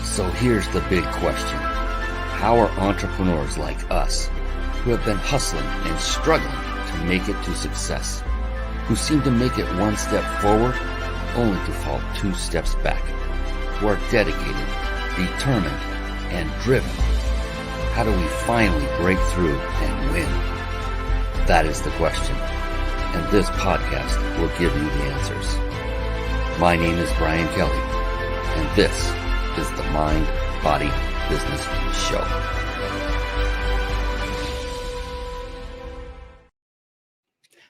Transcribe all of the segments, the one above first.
So here's the big question. How are entrepreneurs like us, who have been hustling and struggling to make it to success, who seem to make it one step forward only to fall two steps back, who are dedicated, determined, and driven, how do we finally break through and win? That is the question, and this podcast will give you the answers. My name is Brian Kelly, and this is the Mind, Body, Business Show.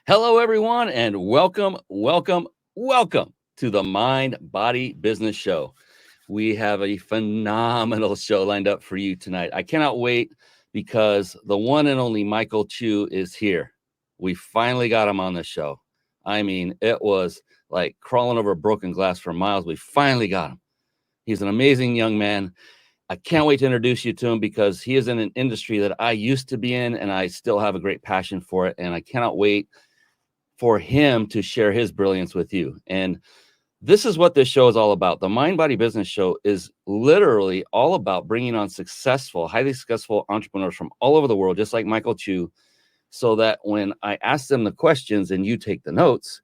Hello, everyone, and welcome to the Mind, Body, Business Show. We have a phenomenal show lined up for you tonight. I cannot wait because the one and only Michael Chu is here. We finally got him on the show. I mean, it was like crawling over broken glass for miles. We finally got him. He's an amazing young man. I can't wait to introduce you to him because he is in an industry that I used to be in, and I still have a great passion for it. And I cannot wait for him to share his brilliance with you. And this is what this show is all about. The Mind, Body, Business Show is literally all about bringing on highly successful entrepreneurs from all over the world, just like Michael Chu, so that when I ask them the questions and you take the notes,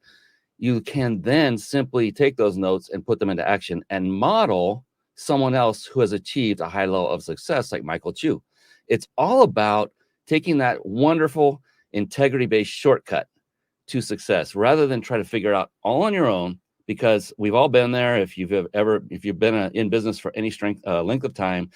you can then simply take those notes and put them into action and model someone else who has achieved a high level of success like Michael Chu. It's all about taking that wonderful integrity-based shortcut to success rather than try to figure it out all on your own, because we've all been there. If you've been in business for any length of time,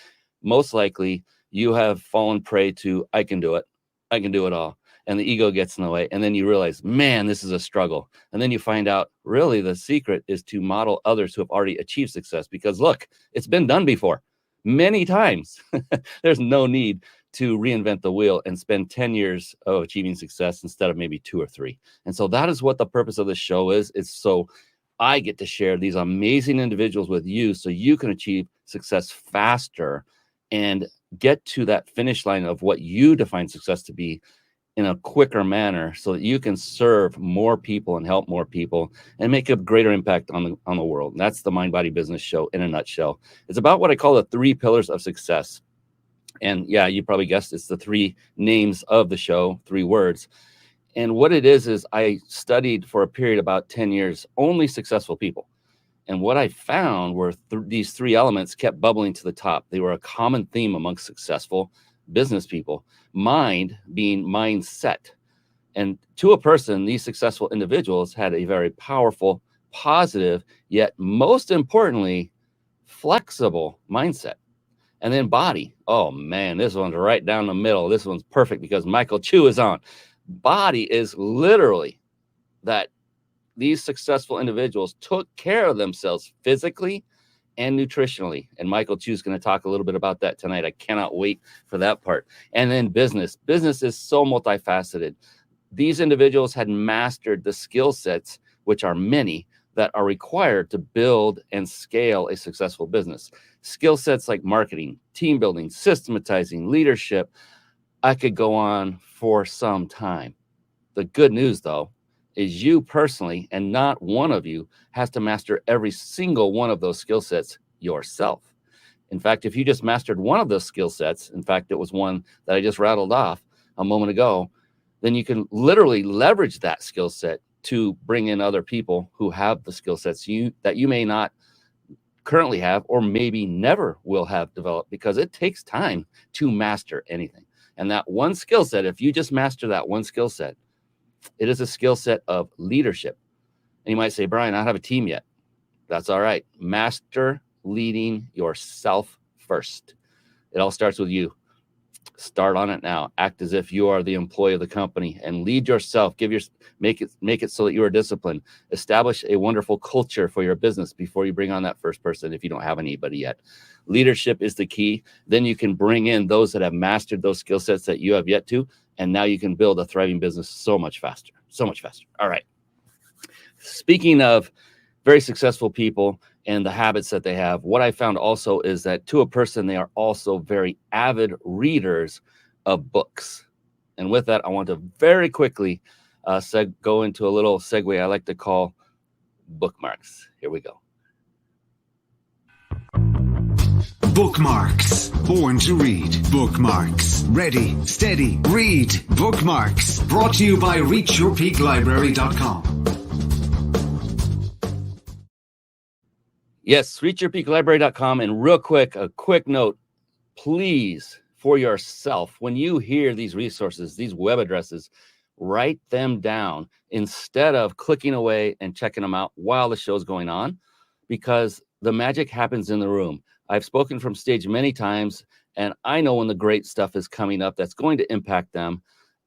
most likely you have fallen prey to, I can do it all. And the ego gets in the way. And then you realize, man, this is a struggle. And then you find out really the secret is to model others who have already achieved success, because look, it's been done before many times. There's no need to reinvent the wheel and spend 10 years of achieving success instead of maybe 2 or 3. And so that is what the purpose of this show is. It's so I get to share these amazing individuals with you so you can achieve success faster and get to that finish line of what you define success to be in a quicker manner, so that you can serve more people and help more people and make a greater impact on the world. And that's the Mind, Body, Business Show in a nutshell. It's about what I call the 3 pillars of success. And yeah, you probably guessed it's the 3 names of the show, 3 words. And what it is I studied for a period about 10 years, only successful people. And what I found were these 3 elements kept bubbling to the top. They were a common theme amongst successful business people. Mind being mindset. And to a person, these successful individuals had a very powerful, positive, yet most importantly, flexible mindset. And then body. Oh man, this one's right down the middle. This one's perfect because Michael Chu is on. Body is literally that these successful individuals took care of themselves physically and nutritionally. And Michael Chu is going to talk a little bit about that tonight. I cannot wait for that part. And then business. Business is so multifaceted. These individuals had mastered the skill sets, which are many, that are required to build and scale a successful business. Skill sets like marketing, team building, systematizing, leadership. I could go on for some time. The good news, though, is you personally, and not one of you, has to master every single one of those skill sets yourself. In fact, if you just mastered one of those skill sets, in fact, it was one that I just rattled off a moment ago, then you can literally leverage that skill set to bring in other people who have the skill sets that you may not currently have, or maybe never will have developed, because it takes time to master anything. And that one skill set, if you just master that one skill set, it is a skill set of leadership. And you might say, Brian, I don't have a team yet. That's all right. Master leading yourself first. It all starts with you. Start on it now. Act as if you are the employee of the company and lead yourself. Make it so that you are disciplined. Establish a wonderful culture for your business before you bring on that first person if you don't have anybody yet. Leadership is the key. Then you can bring in those that have mastered those skill sets that you have yet to, and now you can build a thriving business so much faster. All right. Speaking of very successful people and the habits that they have, what I found also is that to a person, they are also very avid readers of books. And with that, I want to very quickly go into a little segue I like to call bookmarks. Here we go. Bookmarks. Born to read. Bookmarks. Ready, steady, read. Bookmarks. Brought to you by reachyourpeaklibrary.com. Yes, reachyourpeaklibrary.com. And real quick, a quick note, please, for yourself, when you hear these resources, these web addresses, write them down instead of clicking away and checking them out while the show's going on, because the magic happens in the room. I've spoken from stage many times, and I know when the great stuff is coming up that's going to impact them.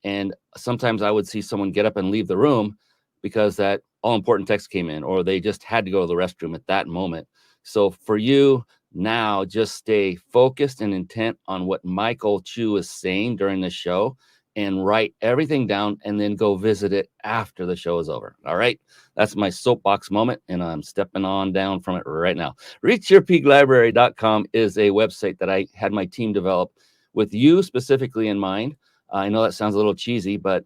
And sometimes I would see someone get up and leave the room because that all important text came in, or they just had to go to the restroom at that moment. So for you now, just stay focused and intent on what Michael Chu is saying during the show, and write everything down, and then go visit it after the show is over. All right. That's my soapbox moment, and I'm stepping on down from it right now. Reachyourpeaklibrary.com is a website that I had my team develop with you specifically in mind. I know that sounds a little cheesy, but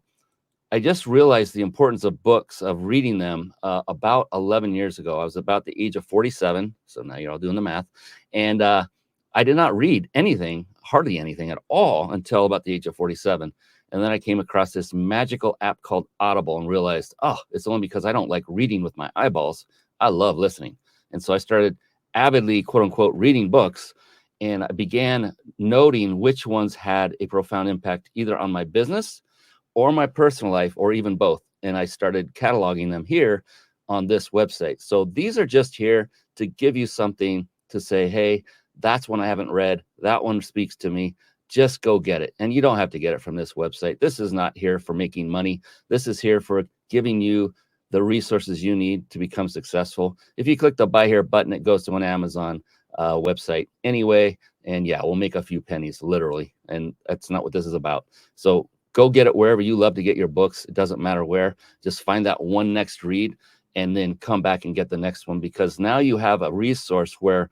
I just realized the importance of books, of reading them about 11 years ago. I was about the age of 47. So now you're all doing the math. And I did not read anything, hardly anything at all, until about the age of 47. And then I came across this magical app called Audible and realized, oh, it's only because I don't like reading with my eyeballs. I love listening. And so I started avidly, quote unquote, reading books. And I began noting which ones had a profound impact either on my business or my personal life, or even both. And I started cataloging them here on this website. So these are just here to give you something to say, hey, that's one I haven't read. That one speaks to me. Just go get it. And you don't have to get it from this website. This is not here for making money. This is here for giving you the resources you need to become successful. If you click the buy here button, it goes to an Amazon website anyway. And yeah, we'll make a few pennies, literally. And that's not what this is about. So go get it wherever you love to get your books. It doesn't matter where. Just find that one next read and then come back and get the next one, because now you have a resource where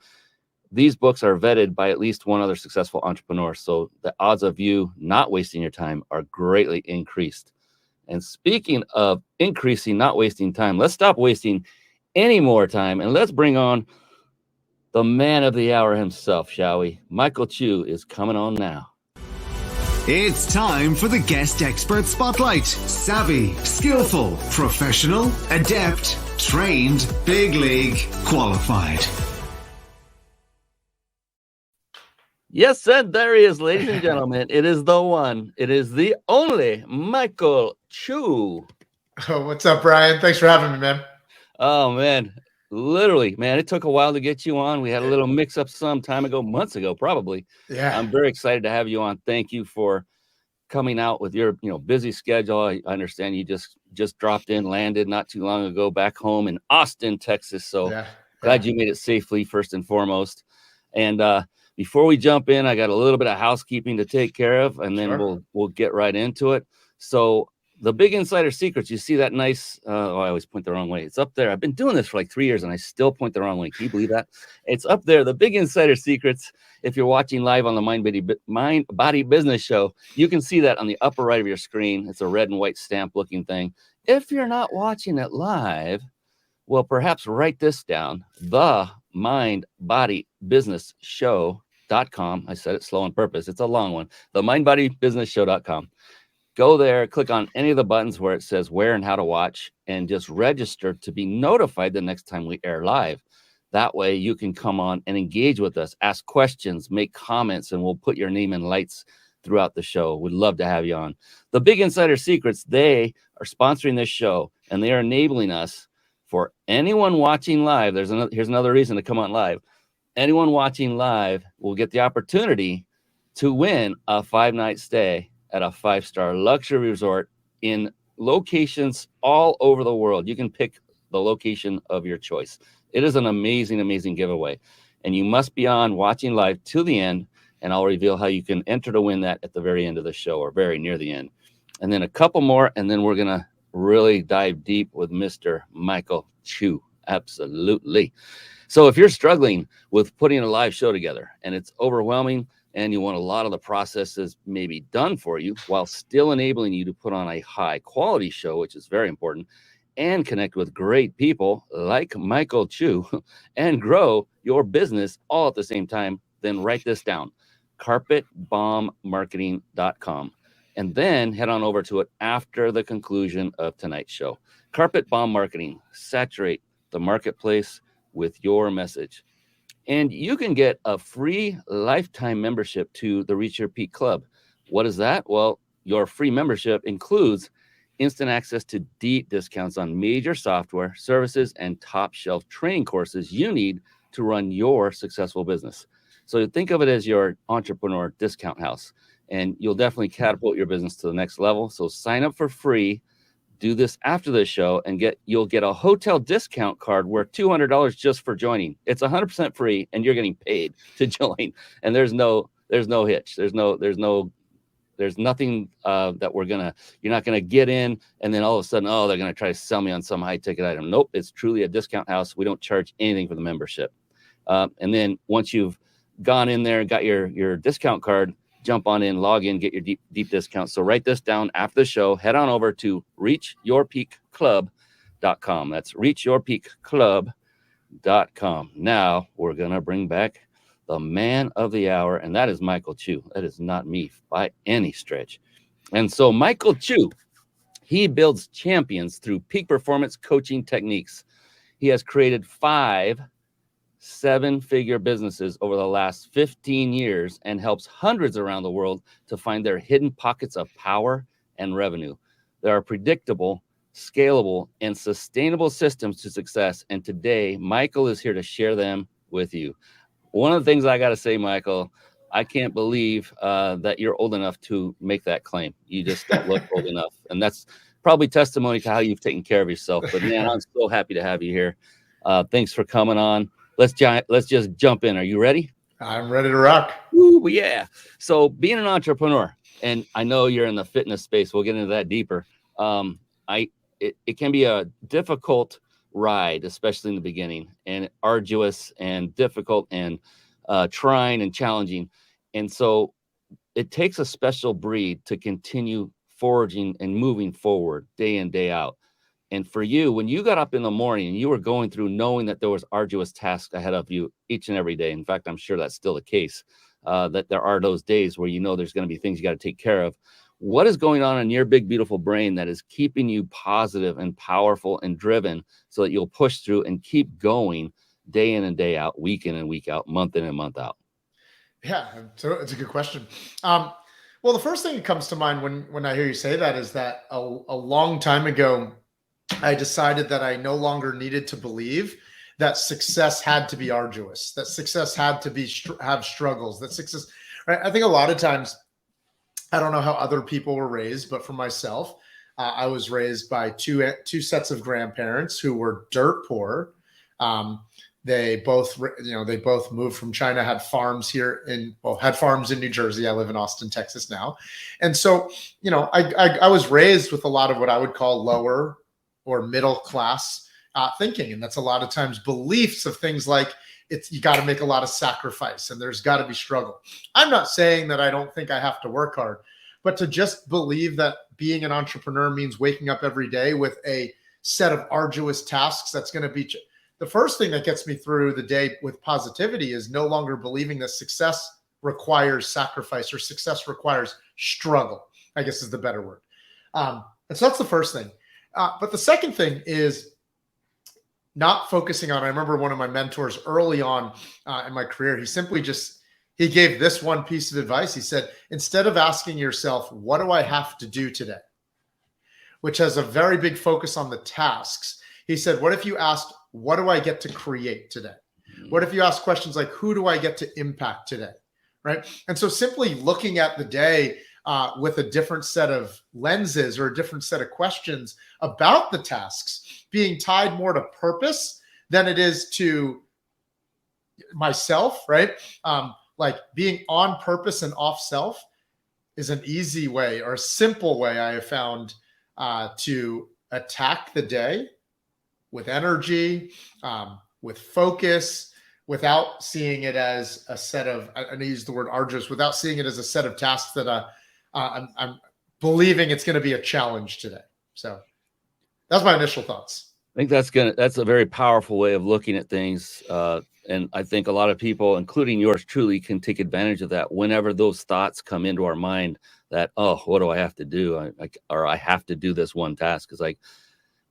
these books are vetted by at least one other successful entrepreneur. So the odds of you not wasting your time are greatly increased. And speaking of increasing, not wasting time, let's stop wasting any more time and let's bring on the man of the hour himself, shall we? Michael Chu is coming on now. It's time for the Guest Expert Spotlight. Savvy, skillful, professional, adept, trained, big league, qualified. Yes, and there he is, ladies and gentlemen. It is the one. It is the only Michael Chu. Oh, what's up, Brian? Thanks for having me, man. Oh, man. Literally, man, it took a while to get you on. We had a little mix-up some time ago, months ago, probably. Yeah. I'm very excited to have you on. Thank you for coming out with your busy schedule. I understand you just dropped in, landed not too long ago back home in Austin, Texas. So glad you made it safely, first and foremost. And before we jump in, I got a little bit of housekeeping to take care of, and then we'll get right into it. So the Big Insider Secrets, you see that nice, I always point the wrong way. It's up there. I've been doing this for like 3 years and I still point the wrong way. Can you believe that? It's up there. The Big Insider Secrets. If you're watching live on the Mind Body Business Show, you can see that on the upper right of your screen. It's a red and white stamp looking thing. If you're not watching it live, well, perhaps write this down. The Mind Body Business Show.com. I said it slow on purpose. It's a long one. The mindbodybusinessshow.com. Go there, click on any of the buttons where it says where and how to watch, and just register to be notified the next time we air live. That way you can come on and engage with us, ask questions, make comments, and we'll put your name in lights throughout the show. We'd love to have you on. The Big Insider Secrets, they are sponsoring this show, and they are enabling us for anyone watching live. Here's another reason to come on live. Anyone watching live will get the opportunity to win a 5-night stay at a 5-star luxury resort in locations all over the world. You can pick the location of your choice. It is an amazing, amazing giveaway. And you must be on watching live till the end, and I'll reveal how you can enter to win that at the very end of the show, or very near the end. And then a couple more, and then we're going to really dive deep with Mr. Michael Chu. Absolutely. So if you're struggling with putting a live show together and it's overwhelming, and you want a lot of the processes maybe done for you while still enabling you to put on a high quality show, which is very important, and connect with great people like Michael Chu and grow your business all at the same time, then write this down, carpetbombmarketing.com. And then head on over to it after the conclusion of tonight's show. Carpet Bomb Marketing, saturate the marketplace with your message. And you can get a free lifetime membership to the Reach Your Peak Club. What is that? Well, your free membership includes instant access to deep discounts on major software, services, and top shelf training courses you need to run your successful business. So think of it as your entrepreneur discount house, and you'll definitely catapult your business to the next level. So sign up for free, do this after the show, and you'll get a hotel discount card worth $200 just for joining. It's 100% free, and you're getting paid to join. And there's no hitch. There's nothing that you're not gonna get in and then all of a sudden, they're gonna try to sell me on some high ticket item. Nope, it's truly a discount house. We don't charge anything for the membership. And then once you've gone in there and got your discount card, jump on in, log in, get your deep discount. So write this down after the show. Head on over to reachyourpeakclub.com. That's reachyourpeakclub.com. Now we're gonna bring back the man of the hour, and that is Michael Chu. That is not me by any stretch. And so Michael Chu, he builds champions through peak performance coaching techniques. He has created 5 7-figure businesses over the last 15 years and helps hundreds around the world to find their hidden pockets of power and revenue. There are predictable, scalable, and sustainable systems to success. And today, Michael is here to share them with you. One of the things I got to say, Michael, I can't believe that you're old enough to make that claim. You just don't look old enough. And that's probably testimony to how you've taken care of yourself. But man, I'm so happy to have you here. Thanks for coming on. Let's just jump in. Are you ready? I'm ready to rock. Ooh, yeah. So being an entrepreneur, and I know you're in the fitness space. We'll get into that deeper. It can be a difficult ride, especially in the beginning, and arduous and difficult and trying and challenging. And so it takes a special breed to continue forging and moving forward day in, day out. And for you, when you got up in the morning and you were going through knowing that there was arduous tasks ahead of you each and every day, in fact, I'm sure that's still the case, that there are those days where you know there's going to be things you got to take care of. What is going on in your big, beautiful brain that is keeping you positive and powerful and driven so that you'll push through and keep going day in and day out, week in and week out, month in and month out? Yeah, so it's a good question. Well, the first thing that comes to mind when I hear you say that is that a long time ago, I decided that I no longer needed to believe that success had to be arduous, that success had to have struggles, that success, right? I think a lot of times, I don't know how other people were raised, but for myself, I was raised by two sets of grandparents who were dirt poor. They both moved from China, had farms in New Jersey. I live in Austin, Texas now. And so, I was raised with a lot of what I would call lower or middle class thinking. And that's a lot of times beliefs of things like you got to make a lot of sacrifice and there's got to be struggle. I'm not saying that I don't think I have to work hard, but to just believe that being an entrepreneur means waking up every day with a set of arduous tasks that's going to be the first thing that gets me through the day with positivity is no longer believing that success requires sacrifice or success requires struggle, I guess is the better word. And so that's the first thing. But the second thing is not focusing on, I remember one of my mentors early on in my career, he gave this one piece of advice. He said, instead of asking yourself, what do I have to do today? Which has a very big focus on the tasks. He said, what if you asked, what do I get to create today? What if you ask questions like, who do I get to impact today? Right. And so simply looking at the day with a different set of lenses or a different set of questions about the tasks, being tied more to purpose than it is to myself, right? Like being on purpose and off self is an easy way or a simple way I have found to attack the day with energy, with focus, without seeing it as a set of, I use the word arduous, without seeing it as a set of tasks that I'm believing it's going to be a challenge today. So that's my initial thoughts. I think that's a very powerful way of looking at things. And I think a lot of people, including yours truly, can take advantage of that whenever those thoughts come into our mind that, oh, what do I have to do? Or I have to do this one task. It's like,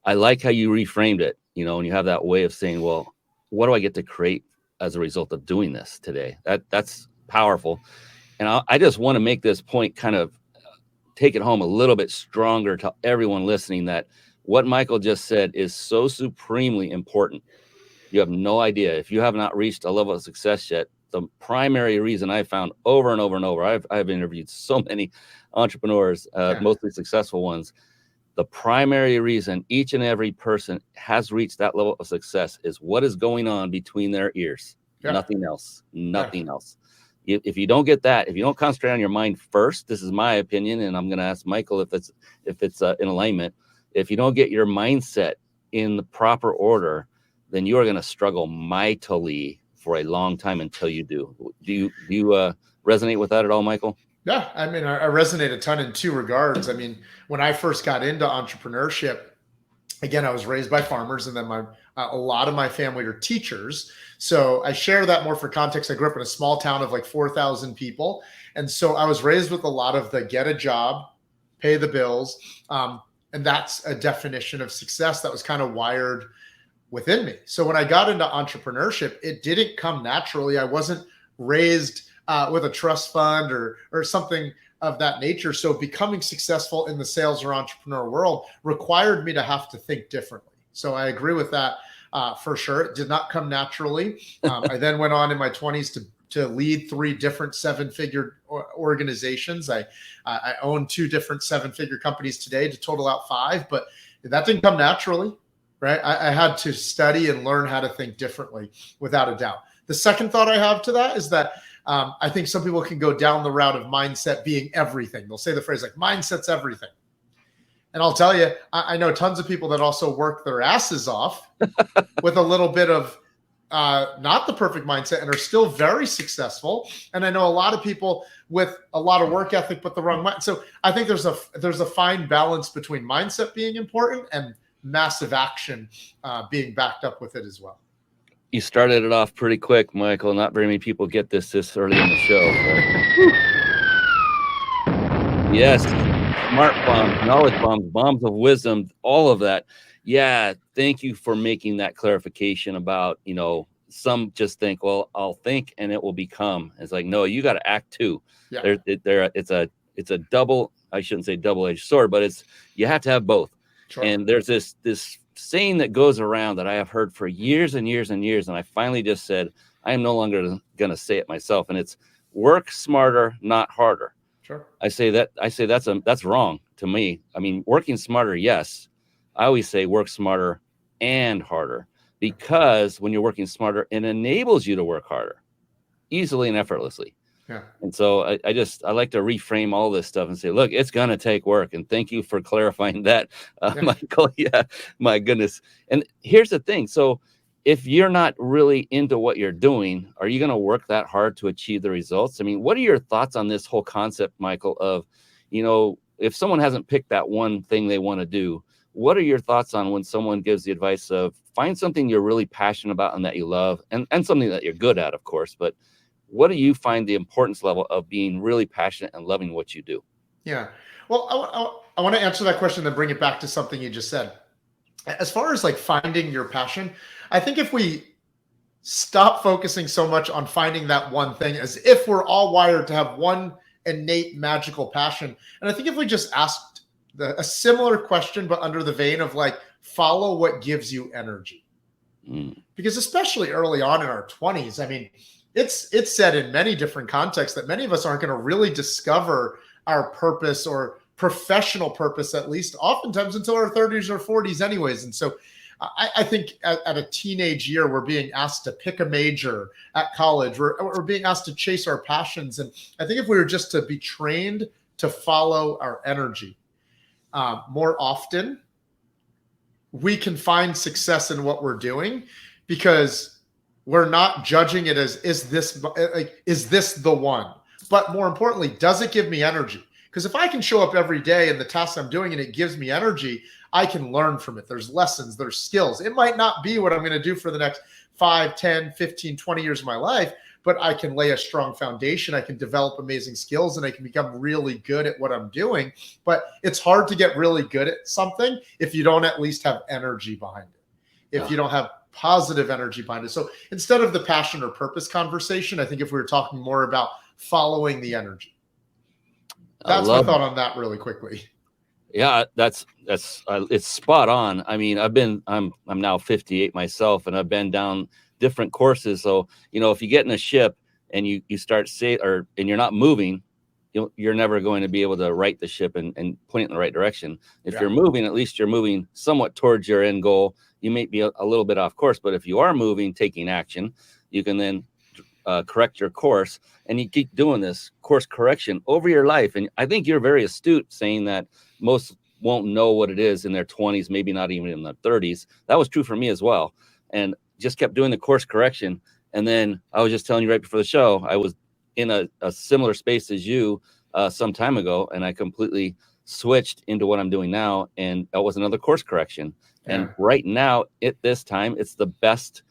I like how you reframed it, and you have that way of saying, well, what do I get to create as a result of doing this today? That's powerful. And I just want to make this point, kind of take it home a little bit stronger to everyone listening, that what Michael just said is so supremely important. You have no idea. If you have not reached a level of success yet, the primary reason I found over and over and over, I've interviewed so many entrepreneurs, mostly successful ones. The primary reason each and every person has reached that level of success is what is going on between their ears. Yeah. Nothing else. Nothing else. If you don't get that, if you don't concentrate on your mind first, this is my opinion, and I'm going to ask Michael if it's in alignment. If you don't get your mindset in the proper order, then you are going to struggle mightily for a long time until you do. Do you resonate with that at all, Michael? Yeah, I mean, I resonate a ton in two regards. I mean, when I first got into entrepreneurship, again, I was raised by farmers, and then a lot of my family are teachers. So I share that more for context. I grew up in a small town of like 4,000 people. And so I was raised with a lot of the get a job, pay the bills. And that's a definition of success that was kind of wired within me. So when I got into entrepreneurship, it didn't come naturally. I wasn't raised with a trust fund or something of that nature. So becoming successful in the sales or entrepreneur world required me to have to think differently. So I agree with that for sure. It did not come naturally. I then went on in my 20s to lead 3 different 7-figure organizations. I own 2 different 7-figure companies today to total out 5, but that didn't come naturally, right? I had to study and learn how to think differently, without a doubt. The second thought I have to that is that I think some people can go down the route of mindset being everything. They'll say the phrase like, mindset's everything. And I'll tell you, I know tons of people that also work their asses off with a little bit of not the perfect mindset and are still very successful. And I know a lot of people with a lot of work ethic, but the wrong mind. So I think there's a fine balance between mindset being important and massive action being backed up with it as well. You started it off pretty quick, Michael. Not very many people get this early in the show. Yes, smart bombs, knowledge bombs, bombs of wisdom, all of that. Yeah, thank you for making that clarification about, some just think, well, I'll think and it will become. It's like, no, you got to act too. Yeah. It's a double, I shouldn't say double-edged sword, but you have to have both. Sure. And there's this saying that goes around that I have heard for years and years and years. And I finally just said, I am no longer going to say it myself. And it's work smarter, not harder. Sure. I say that's wrong to me. I mean, working smarter. Yes. I always say work smarter and harder, because when you're working smarter, it enables you to work harder easily and effortlessly. Yeah. And so I like to reframe all this stuff and say, look, it's going to take work. And thank you for clarifying that, Michael. Yeah, my goodness. And here's the thing. So if you're not really into what you're doing, are you going to work that hard to achieve the results? I mean, what are your thoughts on this whole concept, Michael, of, if someone hasn't picked that one thing they want to do, what are your thoughts on when someone gives the advice of find something you're really passionate about and that you love, and something that you're good at, of course, but what do you find the importance level of being really passionate and loving what you do? Yeah. Well, I want to answer that question and then bring it back to something you just said. As far as like finding your passion, I think if we stop focusing so much on finding that one thing, as if we're all wired to have one innate magical passion. And I think if we just asked a similar question, but under the vein of like, follow what gives you energy. Because especially early on in our 20s, I mean, it's said in many different contexts that many of us aren't going to really discover our purpose or professional purpose, at least oftentimes until our 30s or 40s anyways. And so I think at a teenage year, we're being asked to pick a major at college. We're being asked to chase our passions. And I think if we were just to be trained to follow our energy more often, we can find success in what we're doing, because we're not judging it as, is this the one? But more importantly, does it give me energy? Because if I can show up every day in the tasks I'm doing and it gives me energy, I can learn from it. There's lessons, there's skills. It might not be what I'm going to do for the next 5, 10, 15, 20 years of my life, but I can lay a strong foundation. I can develop amazing skills and I can become really good at what I'm doing. But it's hard to get really good at something if you don't at least have energy behind it, if you don't have positive energy behind it. So instead of the passion or purpose conversation, I think if we were talking more about following the energy, that's my thought on that really quickly. Yeah, that's it's spot on. I mean, I'm now 58 myself, and I've been down different courses. So, if you get in a ship and you start and you're not moving, you're never going to be able to right the ship and point it in the right direction. If you're moving, at least you're moving somewhat towards your end goal. You may be a little bit off course, but if you are moving, taking action, you can then correct your course, and you keep doing this course correction over your life. And I think you're very astute saying that most won't know what it is in their 20s, maybe not even in their 30s. That was true for me as well. And just kept doing the course correction. And then I was just telling you right before the show, I was in a similar space as you some time ago, and I completely switched into what I'm doing now. And that was another course correction. Yeah. And right now, at this time, it's the best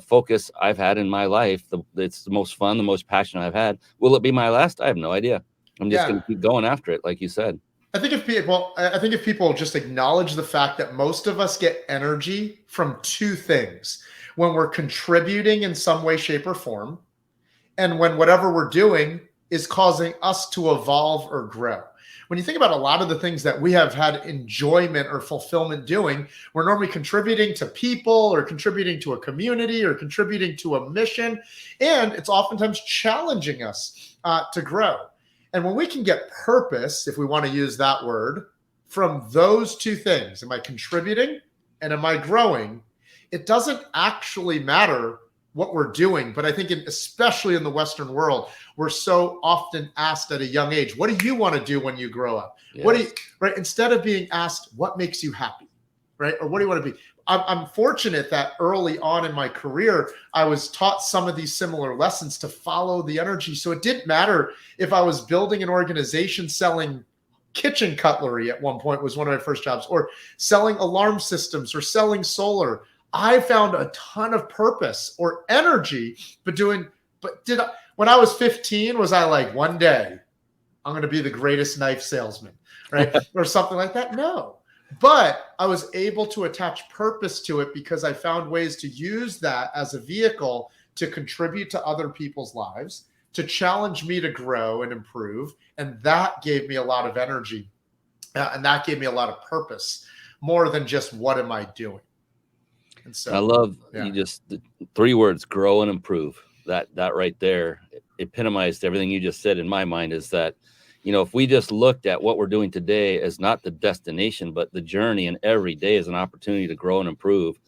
focus I've had in my life. It's the most fun, the most passion I've had. Will it be my last? I have no idea. I'm just going to keep going after it, like you said. I think if people just acknowledge the fact that most of us get energy from two things: when we're contributing in some way, shape, or form, and when whatever we're doing is causing us to evolve or grow. When you think about a lot of the things that we have had enjoyment or fulfillment doing, we're normally contributing to people or contributing to a community or contributing to a mission. And it's oftentimes challenging us to grow. And when we can get purpose, if we want to use that word, from those two things, am I contributing and am I growing? It doesn't actually matter what we're doing. But I think especially in the Western world, we're so often asked at a young age, what do you want to do when you grow up? Yes. Right? Instead of being asked, what makes you happy? Right? Or what do you want to be? I'm fortunate that early on in my career, I was taught some of these similar lessons to follow the energy. So it didn't matter if I was building an organization selling kitchen cutlery at one point, was one of my first jobs, or selling alarm systems or selling solar. I found a ton of purpose or energy, when I was 15, was I like, one day I'm going to be the greatest knife salesman, right? Or something like that? No. But I was able to attach purpose to it because I found ways to use that as a vehicle to contribute to other people's lives, to challenge me to grow and improve. And that gave me a lot of energy. And that gave me a lot of purpose, more than just what am I doing? And so I love you just the 3 words: grow and improve. That right there epitomized everything you just said in my mind. Is that, if we just looked at what we're doing today as not the destination, but the journey, and every day is an opportunity to grow and improve.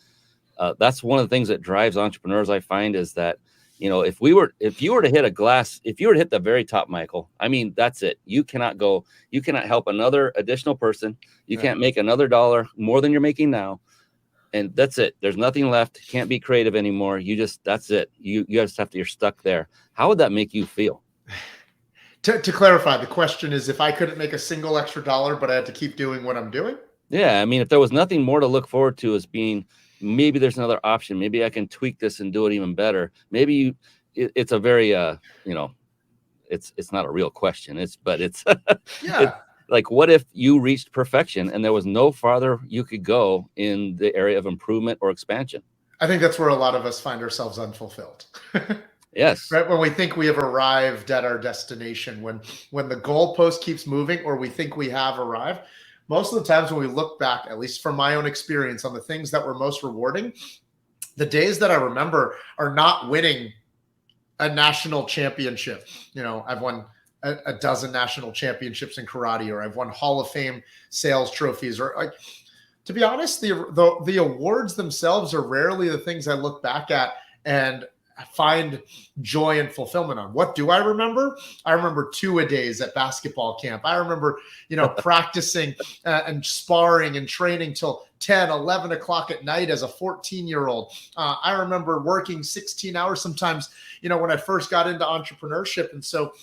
That's one of the things that drives entrepreneurs, I find, is that, if you were to hit the very top, Michael, I mean, that's it. You cannot help another additional person. You can't make another dollar more than you're making now. And that's it. There's nothing left. Can't be creative anymore. That's it. You're stuck there. How would that make you feel? To clarify, the question is, if I couldn't make a single extra dollar, but I had to keep doing what I'm doing? Yeah. I mean, if there was nothing more to look forward to as being, maybe there's another option. Maybe I can tweak this and do it even better. Maybe it's a very, it's not a real question. It's like, what if you reached perfection and there was no farther you could go in the area of improvement or expansion? I think that's where a lot of us find ourselves unfulfilled. Yes. Right. When we think we have arrived at our destination, when the goalpost keeps moving, or we think we have arrived, most of the times when we look back, at least from my own experience, on the things that were most rewarding, the days that I remember are not winning a national championship. I've won a dozen national championships in karate, or I've won Hall of Fame sales trophies, or to be honest, the awards themselves are rarely the things I look back at and find joy and fulfillment on. What do I remember? I remember 2-a-days at basketball camp. I remember, practicing and sparring and training till 10, 11 o'clock at night as a 14-year-old. I remember working 16 hours sometimes, when I first got into entrepreneurship. And so,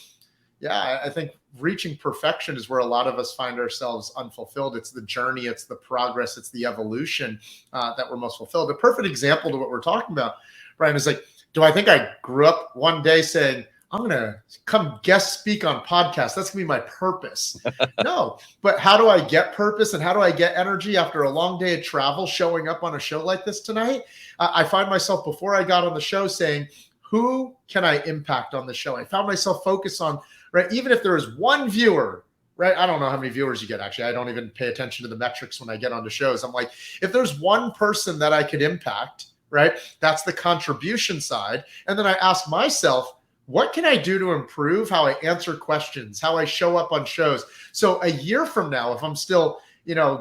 Yeah, I think reaching perfection is where a lot of us find ourselves unfulfilled. It's the journey, it's the progress, it's the evolution that we're most fulfilled. A perfect example to what we're talking about, Brian, is like, do I think I grew up one day saying, I'm going to come guest speak on podcasts? That's going to be my purpose. No, but how do I get purpose and how do I get energy after a long day of travel showing up on a show like this tonight? I find myself before I got on the show saying, who can I impact on the show? I found myself focused on, right, even if there is one viewer, right? I don't know how many viewers you get, actually. I don't even pay attention to the metrics when I get onto shows. I'm like, if there's one person that I could impact, right, that's the contribution side. And then I ask myself, what can I do to improve how I answer questions, how I show up on shows? So a year from now, if I'm still,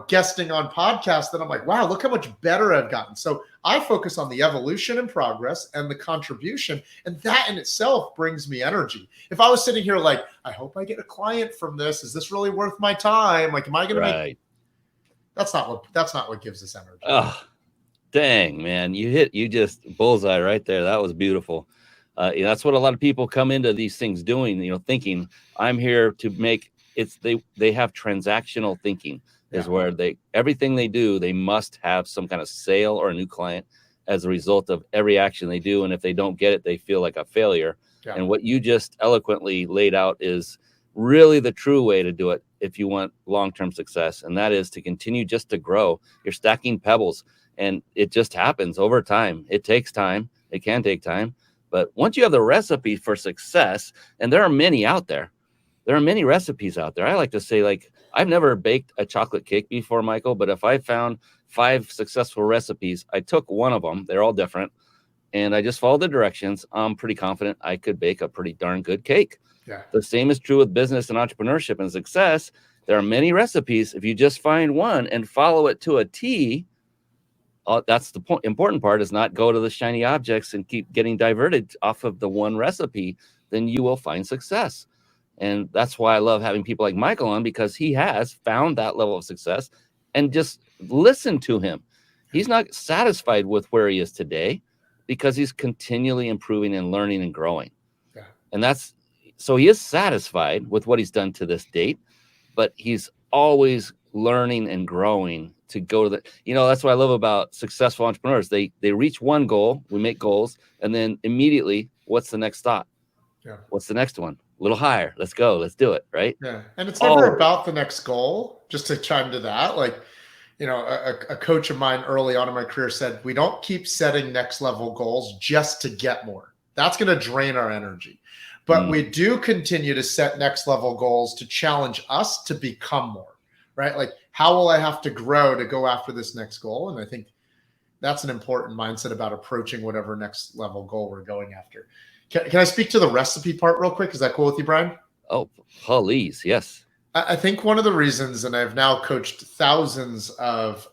guesting on podcasts, then I'm like, wow, look how much better I've gotten. So I focus on the evolution and progress and the contribution. And that in itself brings me energy. If I was sitting here like, I hope I get a client from this. Is this really worth my time? Like, am I going to make, that's not what gives us energy. Oh, dang, man. You just bullseye right there. That was beautiful. That's what a lot of people come into these things doing, thinking I'm here to make they have transactional thinking is where everything they do, they must have some kind of sale or a new client as a result of every action they do. And if they don't get it, they feel like a failure. Yeah. And what you just eloquently laid out is really the true way to do it if you want long-term success. And that is to continue just to grow. You're stacking pebbles and it just happens over time. It takes time. It can take time. But once you have the recipe for success, and there are many out there, there are many recipes out there. I like to say, like, I've never baked a chocolate cake before, Michael, but if I found 5 successful recipes, I took one of them. They're all different. And I just followed the directions. I'm pretty confident I could bake a pretty darn good cake. Yeah. The same is true with business and entrepreneurship and success. There are many recipes. If you just find one and follow it to a T, that's the important part, is not go to the shiny objects and keep getting diverted off of the one recipe, then you will find success. And that's why I love having people like Michael on, because he has found that level of success. And just listen to him. He's not satisfied with where he is today because he's continually improving and learning and growing. Yeah. And so he is satisfied with what he's done to this date, but he's always learning and growing to go to that's what I love about successful entrepreneurs. They reach one goal, we make goals, and then immediately, what's the next thought? Yeah. What's the next one? A little higher. Let's go. Let's do it. Right. Yeah. And it's never about the next goal. Just to chime to that, like, a coach of mine early on in my career said, we don't keep setting next level goals just to get more. That's going to drain our energy. But we do continue to set next level goals to challenge us to become more, right? Like, how will I have to grow to go after this next goal? And I think that's an important mindset about approaching whatever next level goal we're going after. Can I speak to the recipe part real quick? Is that cool with you, Brian? Oh, please. Yes. I think one of the reasons, and I've now coached thousands of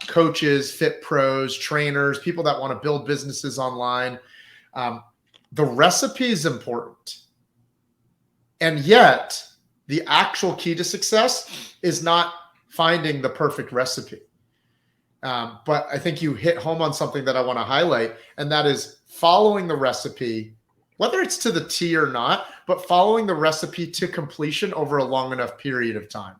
coaches, fit pros, trainers, people that want to build businesses online. The recipe is important. And yet the actual key to success is not finding the perfect recipe. But I think you hit home on something that I want to highlight, and that is following the recipe, whether it's to the T or not, but following the recipe to completion over a long enough period of time.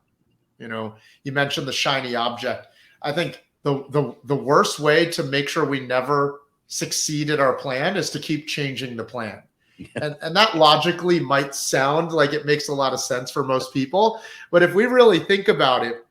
You mentioned the shiny object. I think the worst way to make sure we never succeed at our plan is to keep changing the plan. Yeah. And that logically might sound like it makes a lot of sense for most people. But if we really think about it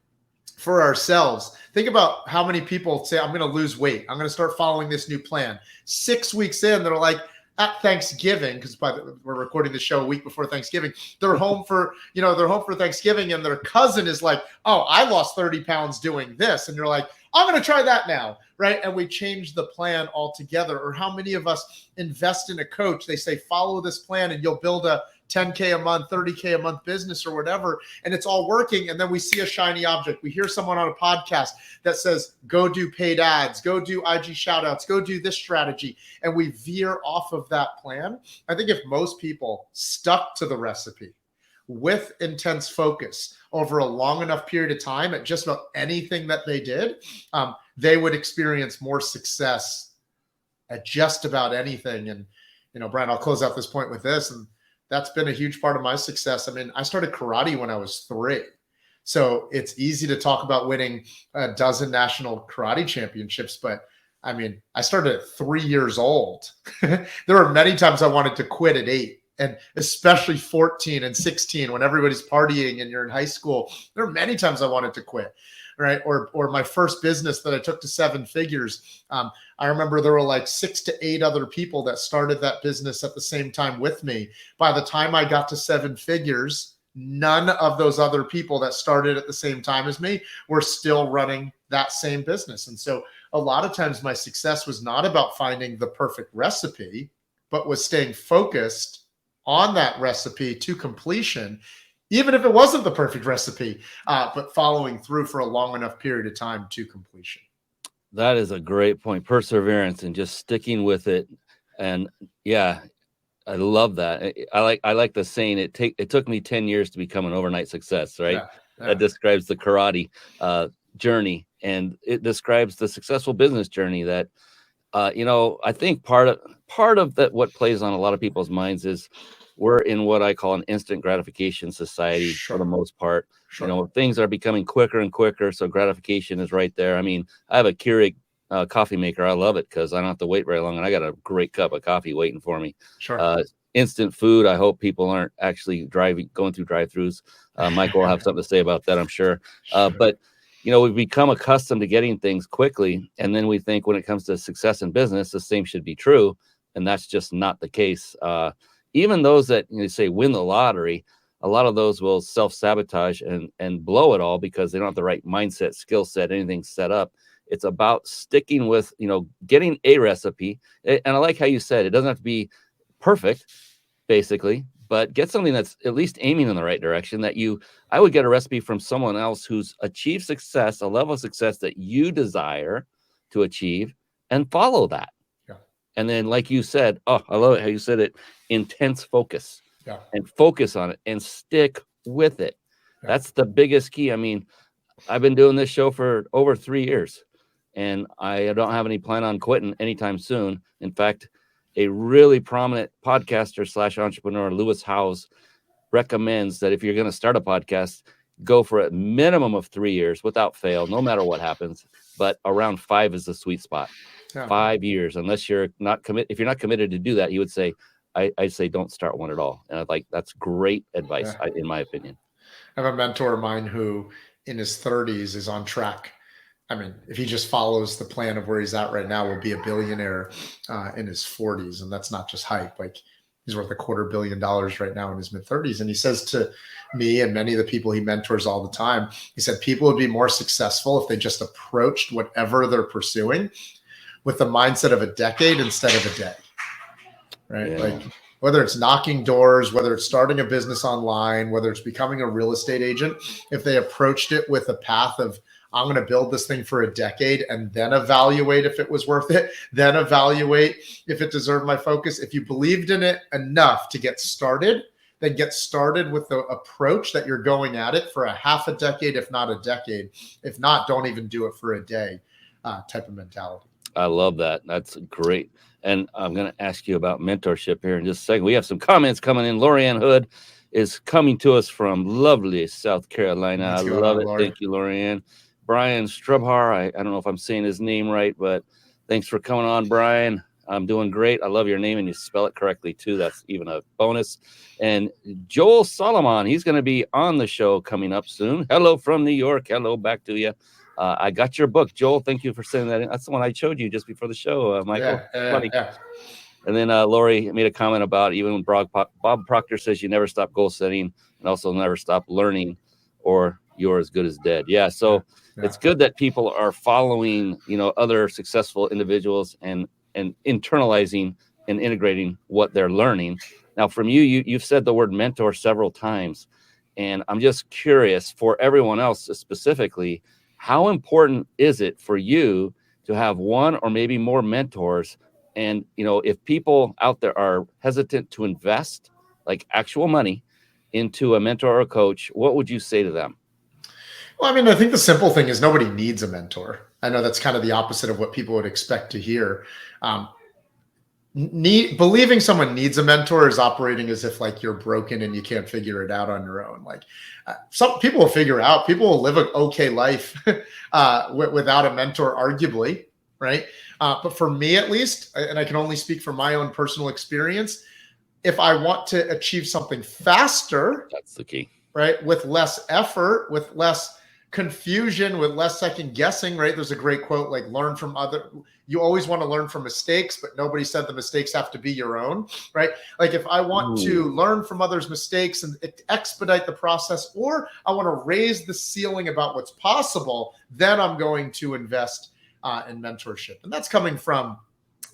for ourselves, think about how many people say, I'm going to lose weight. I'm going to start following this new plan. 6 weeks in, they're like, at Thanksgiving, because we're recording the show a week before Thanksgiving, they're home for Thanksgiving, and their cousin is like, oh, I lost 30 pounds doing this. And you're like, I'm going to try that now, right? And we change the plan altogether. Or how many of us invest in a coach? They say, follow this plan and you'll build a 10K a month, 30K a month business or whatever. And it's all working. And then we see a shiny object. We hear someone on a podcast that says, go do paid ads, go do IG shout outs, go do this strategy. And we veer off of that plan. I think if most people stuck to the recipe with intense focus over a long enough period of time at just about anything that they did, they would experience more success at just about anything. And, Brian, I'll close out this point with this. And that's been a huge part of my success. I mean, I started karate when I was 3. So it's easy to talk about winning a dozen national karate championships, but I mean, I started at 3 years old. There were many times I wanted to quit at 8, and especially 14 and 16 when everybody's partying and you're in high school. There are many times I wanted to quit, right? Or my first business that I took to 7 figures. I remember there were like 6 to 8 other people that started that business at the same time with me. By the time I got to 7 figures, none of those other people that started at the same time as me were still running that same business. And so a lot of times my success was not about finding the perfect recipe, but was staying focused on that recipe to completion, even if it wasn't the perfect recipe, but following through for a long enough period of time to completion. That is a great point. Perseverance and just sticking with it. And yeah, I love that. I like the saying, it took me 10 years to become an overnight success, right? Yeah. That describes the karate journey, and it describes the successful business journey that I think part of that, what plays on a lot of people's minds is we're in what I call an instant gratification society. Sure. For the most part. Sure. Things are becoming quicker and quicker, so gratification is right there. I mean, I have a Keurig coffee maker. I love it because I don't have to wait very long, and I got a great cup of coffee waiting for me. Sure. Instant food. I hope people aren't actually going through drive-throughs. Michael will have something to say about that, I'm sure. But we've become accustomed to getting things quickly, and then we think when it comes to success in business, the same should be true, and that's just not the case. Even those that say win the lottery, a lot of those will self-sabotage and blow it all because they don't have the right mindset, skill set, anything set up. It's about sticking with, getting a recipe. And I like how you said it doesn't have to be perfect, basically, but get something that's at least aiming in the right direction. I would get a recipe from someone else who's achieved success, a level of success that you desire to achieve, and follow that. Yeah. And then, like you said, I love it how you said it, intense focus. Yeah. And focus on it and stick with it. Yeah. That's the biggest key. I mean, I've been doing this show for over 3 years, and I don't have any plan on quitting anytime soon. In fact, a really prominent podcaster / entrepreneur, Lewis Howes, recommends that if you're going to start a podcast, go for a minimum of 3 years without fail, no matter what happens. But around 5 is the sweet spot. Yeah. 5 years, unless you're not if you're not committed to do that, he would say, I'd say don't start one at all. And that's great advice, in my opinion. I have a mentor of mine who in his 30s is on track. I mean, if he just follows the plan of where he's at right now, will be a billionaire in his 40s. And that's not just hype. Like, he's worth $250 million right now in his mid 30s. And he says to me and many of the people he mentors all the time, he said, people would be more successful if they just approached whatever they're pursuing with the mindset of a decade instead of a day. Right. Yeah. Like, whether it's knocking doors, whether it's starting a business online, whether it's becoming a real estate agent, if they approached it with a path of, I'm going to build this thing for a decade and then evaluate if it was worth it, then evaluate if it deserved my focus. If you believed in it enough to get started, then get started with the approach that you're going at it for a half a decade, if not a decade. If not, don't even do it for a day type of mentality. I love that. That's great. And I'm going to ask you about mentorship here in just a second. We have some comments coming in. Lorianne Hood is coming to us from lovely South Carolina. I love it. Lori. Thank you, Lorianne. Brian Strubhar, I don't know if I'm saying his name right, but thanks for coming on, Brian. I'm doing great. I love your name, and you spell it correctly, too. That's even a bonus. And Joel Solomon, he's going to be on the show coming up soon. Hello from New York. Hello, back to you. I got your book, Joel. Thank you for sending that in. That's the one I showed you just before the show, Michael. Yeah. And then Lori made a comment about even when Bob Proctor says you never stop goal setting and also never stop learning, or you're as good as dead. Yeah. So it's good that people are following, other successful individuals and internalizing and integrating what they're learning. Now, from you've said the word mentor several times, and I'm just curious for everyone else specifically, how important is it for you to have one or maybe more mentors? And, if people out there are hesitant to invest like actual money into a mentor or a coach, what would you say to them? Well, I mean, I think the simple thing is nobody needs a mentor. I know that's kind of the opposite of what people would expect to hear. Believing someone needs a mentor is operating as if like you're broken and you can't figure it out on your own. Like some people will figure out, people will live an okay life without a mentor, arguably, right? But for me, at least, and I can only speak from my own personal experience, if I want to achieve something faster, That's the key, right, with less effort, with less confusion, with less second guessing, right? There's a great quote like, learn from other. You always want to learn from mistakes, but nobody said the mistakes have to be your own, right? Like if I want to learn from others' mistakes and expedite the process, or I want to raise the ceiling about what's possible, then I'm going to invest in mentorship. And that's coming from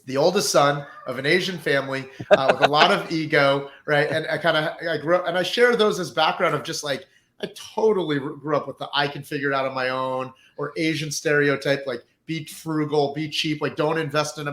the oldest son of an Asian family with a lot of ego, right? And I grew up, and I share those as background of just like, I totally grew up with the I can figure it out on my own, or Asian stereotype, like be frugal, be cheap, like don't invest in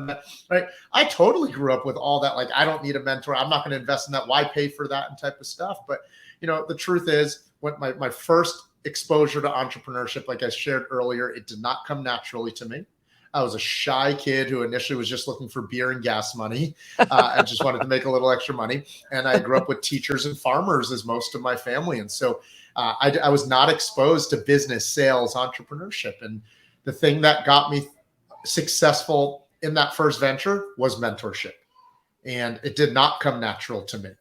right? I totally grew up with all that, like I don't need a mentor, I'm not going to invest in that, why pay for that and type of stuff. But the truth is, when my first exposure to entrepreneurship, like I shared earlier, it did not come naturally to me. I was a shy kid who initially was just looking for beer and gas money and just wanted to make a little extra money. And I grew up with teachers and farmers as most of my family. And so I was not exposed to business, sales, entrepreneurship. And the thing that got me successful in that first venture was mentorship. And it did not come natural to me.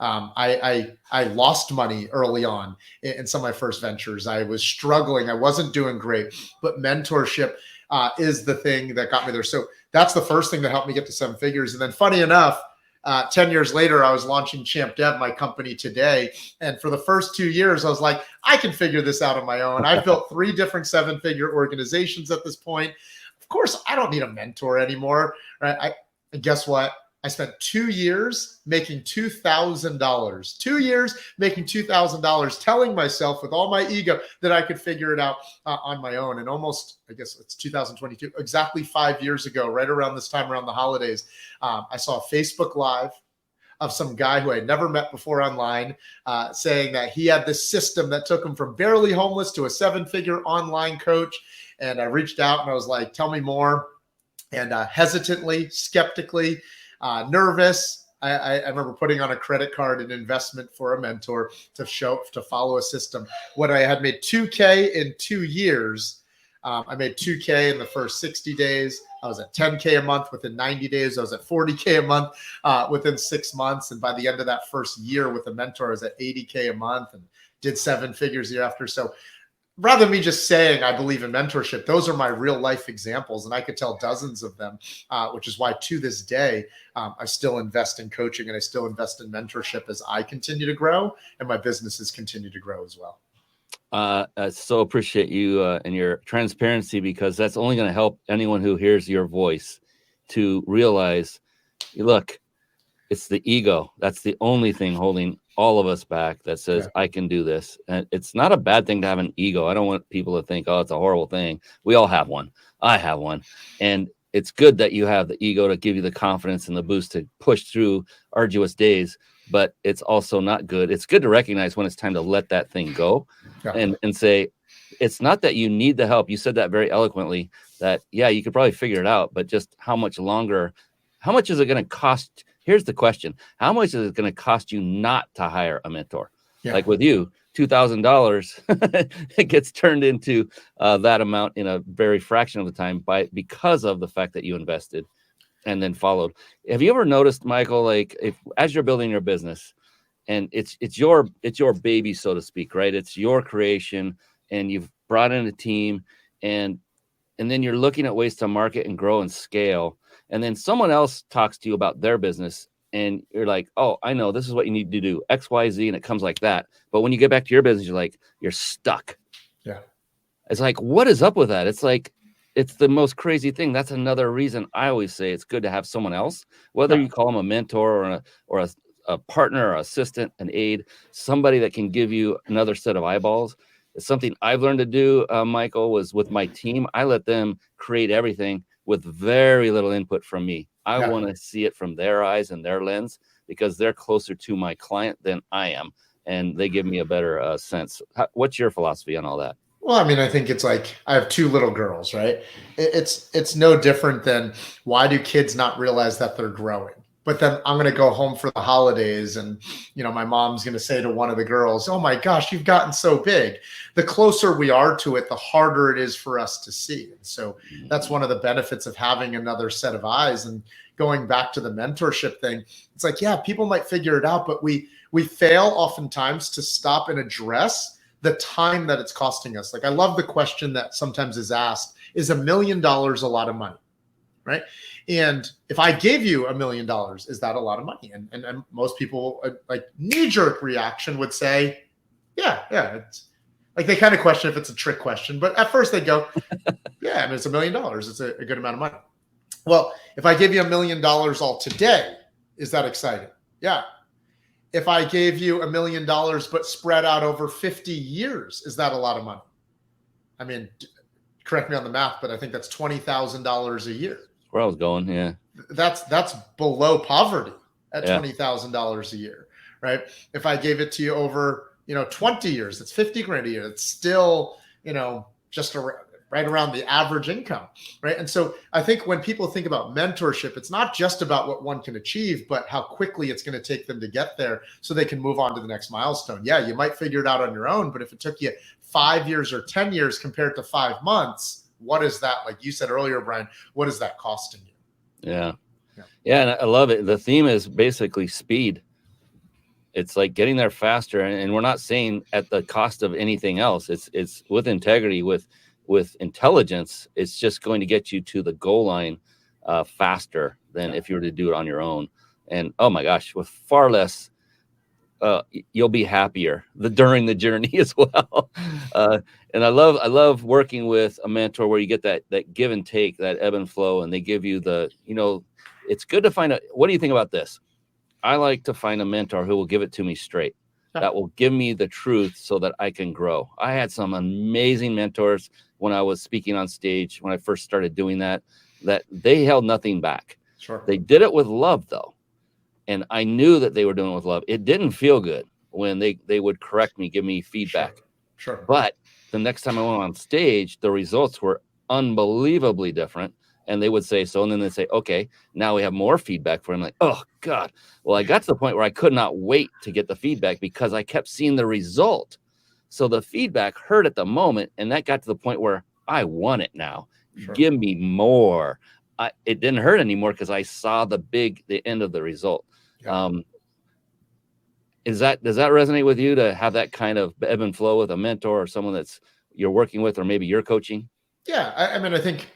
I lost money early on in some of my first ventures. I was struggling. I wasn't doing great, but mentorship is the thing that got me there. So that's the first thing that helped me get to 7 figures. And then funny enough, 10 years later, I was launching Champ Dev, my company today. And for the first 2 years, I was like, I can figure this out on my own. I've built 3 different 7-figure organizations at this point. Of course, I don't need a mentor anymore. Right? And guess what? I spent 2 years making $2,000. 2 years making $2,000, telling myself with all my ego that I could figure it out on my own. And almost, I guess it's 2022, exactly 5 years ago, right around this time, around the holidays, I saw a Facebook Live of some guy who I had never met before online saying that he had this system that took him from barely homeless to a 7-figure online coach. And I reached out and I was like, tell me more. And hesitantly, skeptically, nervous. I remember putting on a credit card an investment for a mentor to follow a system. When I had made $2K in 2 years, I made $2K in the first 60 days. I was at $10K a month within 90 days. I was at $40K a month within 6 months. And by the end of that first year with a mentor, I was at $80K a month and did 7 figures a year after. So rather than me just saying I believe in mentorship, those are my real life examples. And I could tell dozens of them, which is why to this day, I still invest in coaching and I still invest in mentorship as I continue to grow and my businesses continue to grow as well. I so appreciate you and your transparency, because that's only going to help anyone who hears your voice to realize, look, it's the ego. That's the only thing holding all of us back that says, I can do this. And it's not a bad thing to have an ego. I don't want people to think, oh, it's a horrible thing. We all have one. I have one. And it's good that you have the ego to give you the confidence and the boost to push through arduous days, but it's also not good. It's good to recognize when it's time to let that thing go and say, it's not that you need the help. You said that very eloquently, that, yeah, you could probably figure it out, but just how much longer, how much is it going to cost? Here's the question. How much is it going to cost you not to hire a mentor? Like with you, $2,000, it gets turned into that amount in a very fraction of the time because of the fact that you invested and then followed. Have you ever noticed, Michael, like as you're building your business and it's your baby, so to speak, right? It's your creation and you've brought in a team and then you're looking at ways to market and grow and scale. And then someone else talks to you about their business and you're like, oh, I know this is what you need to do, X, Y, Z. And it comes like that. But when you get back to your business, you're like, you're stuck. Yeah. It's like, what is up with that? It's like, it's the most crazy thing. That's another reason I always say it's good to have someone else, whether you call them a mentor or a partner or assistant, an aide, somebody that can give you another set of eyeballs. It's something I've learned to do, Michael, was with my team. I let them create everything with very little input from me. I want to see it from their eyes and their lens because they're closer to my client than I am. And they give me a better sense. What's your philosophy on all that? Well, I mean, I think it's like I have two little girls, right? It's no different than why do kids not realize that they're growing? But then I'm going to go home for the holidays, and my mom's going to say to one of the girls, "Oh my gosh, you've gotten so big." The closer we are to it, the harder it is for us to see. And so that's one of the benefits of having another set of eyes. And going back to the mentorship thing, it's like, yeah, people might figure it out, but we fail oftentimes to stop and address the time that it's costing us. Like, I love the question that sometimes is asked, is $1 million a lot of money? Right. And if I gave you $1 million, is that a lot of money? And most people, like, knee-jerk reaction would say, yeah. It's like, they kind of question if it's a trick question, but at first they go, yeah, I mean, it's $1 million. It's a good amount of money. Well, if I give you $1 million all today, is that exciting? Yeah. If I gave you $1 million, but spread out over 50 years, is that a lot of money? I mean, correct me on the math, but I think that's $20,000 a year. Where I was going, yeah. That's below poverty at $20,000 a year, right? If I gave it to you over, 20 years, it's 50 grand a year. It's still, just right around the average income, right? And so I think when people think about mentorship, it's not just about what one can achieve, but how quickly it's going to take them to get there so they can move on to the next milestone. Yeah, you might figure it out on your own, but if it took you 5 years or 10 years compared to 5 months, what is that? Like you said earlier, Brian, what is that costing you? Yeah. And I love it. The theme is basically speed. It's like getting there faster, and we're not saying at the cost of anything else. It's with integrity, with intelligence. It's just going to get you to the goal line faster than if you were to do it on your own. And oh my gosh, with far less, you'll be happier during the journey as well. And I love working with a mentor where you get that give and take, that ebb and flow, and they give you it's good to find out. What do you think about this? I like to find a mentor who will give it to me straight. That will give me the truth so that I can grow. I had some amazing mentors when I was speaking on stage, when I first started doing that they held nothing back. Sure. They did it with love, though. And I knew that they were doing it with love. It didn't feel good when they would correct me, give me feedback. Sure. But the next time I went on stage, the results were unbelievably different. And they would say so. And then they'd say, okay, now we have more feedback for him. Like, oh, God. Well, I got to the point where I could not wait to get the feedback because I kept seeing the result. So the feedback hurt at the moment. And that got to the point where I want it now. Sure. Give me more. It didn't hurt anymore because I saw the end of the result. Yeah. Does that resonate with you to have that kind of ebb and flow with a mentor or someone that's you're working with, or maybe you're coaching? Yeah. I mean, I think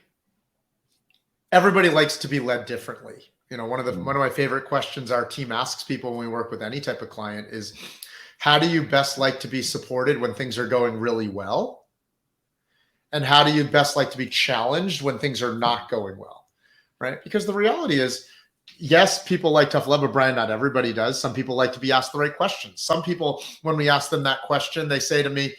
everybody likes to be led differently. One of my favorite questions our team asks people when we work with any type of client is, how do you best like to be supported when things are going really well? And how do you best like to be challenged when things are not going well? Right? Because the reality is, yes, people like tough love, but Brian, not everybody does. Some people like to be asked the right questions. Some people, when we ask them that question, they say to me,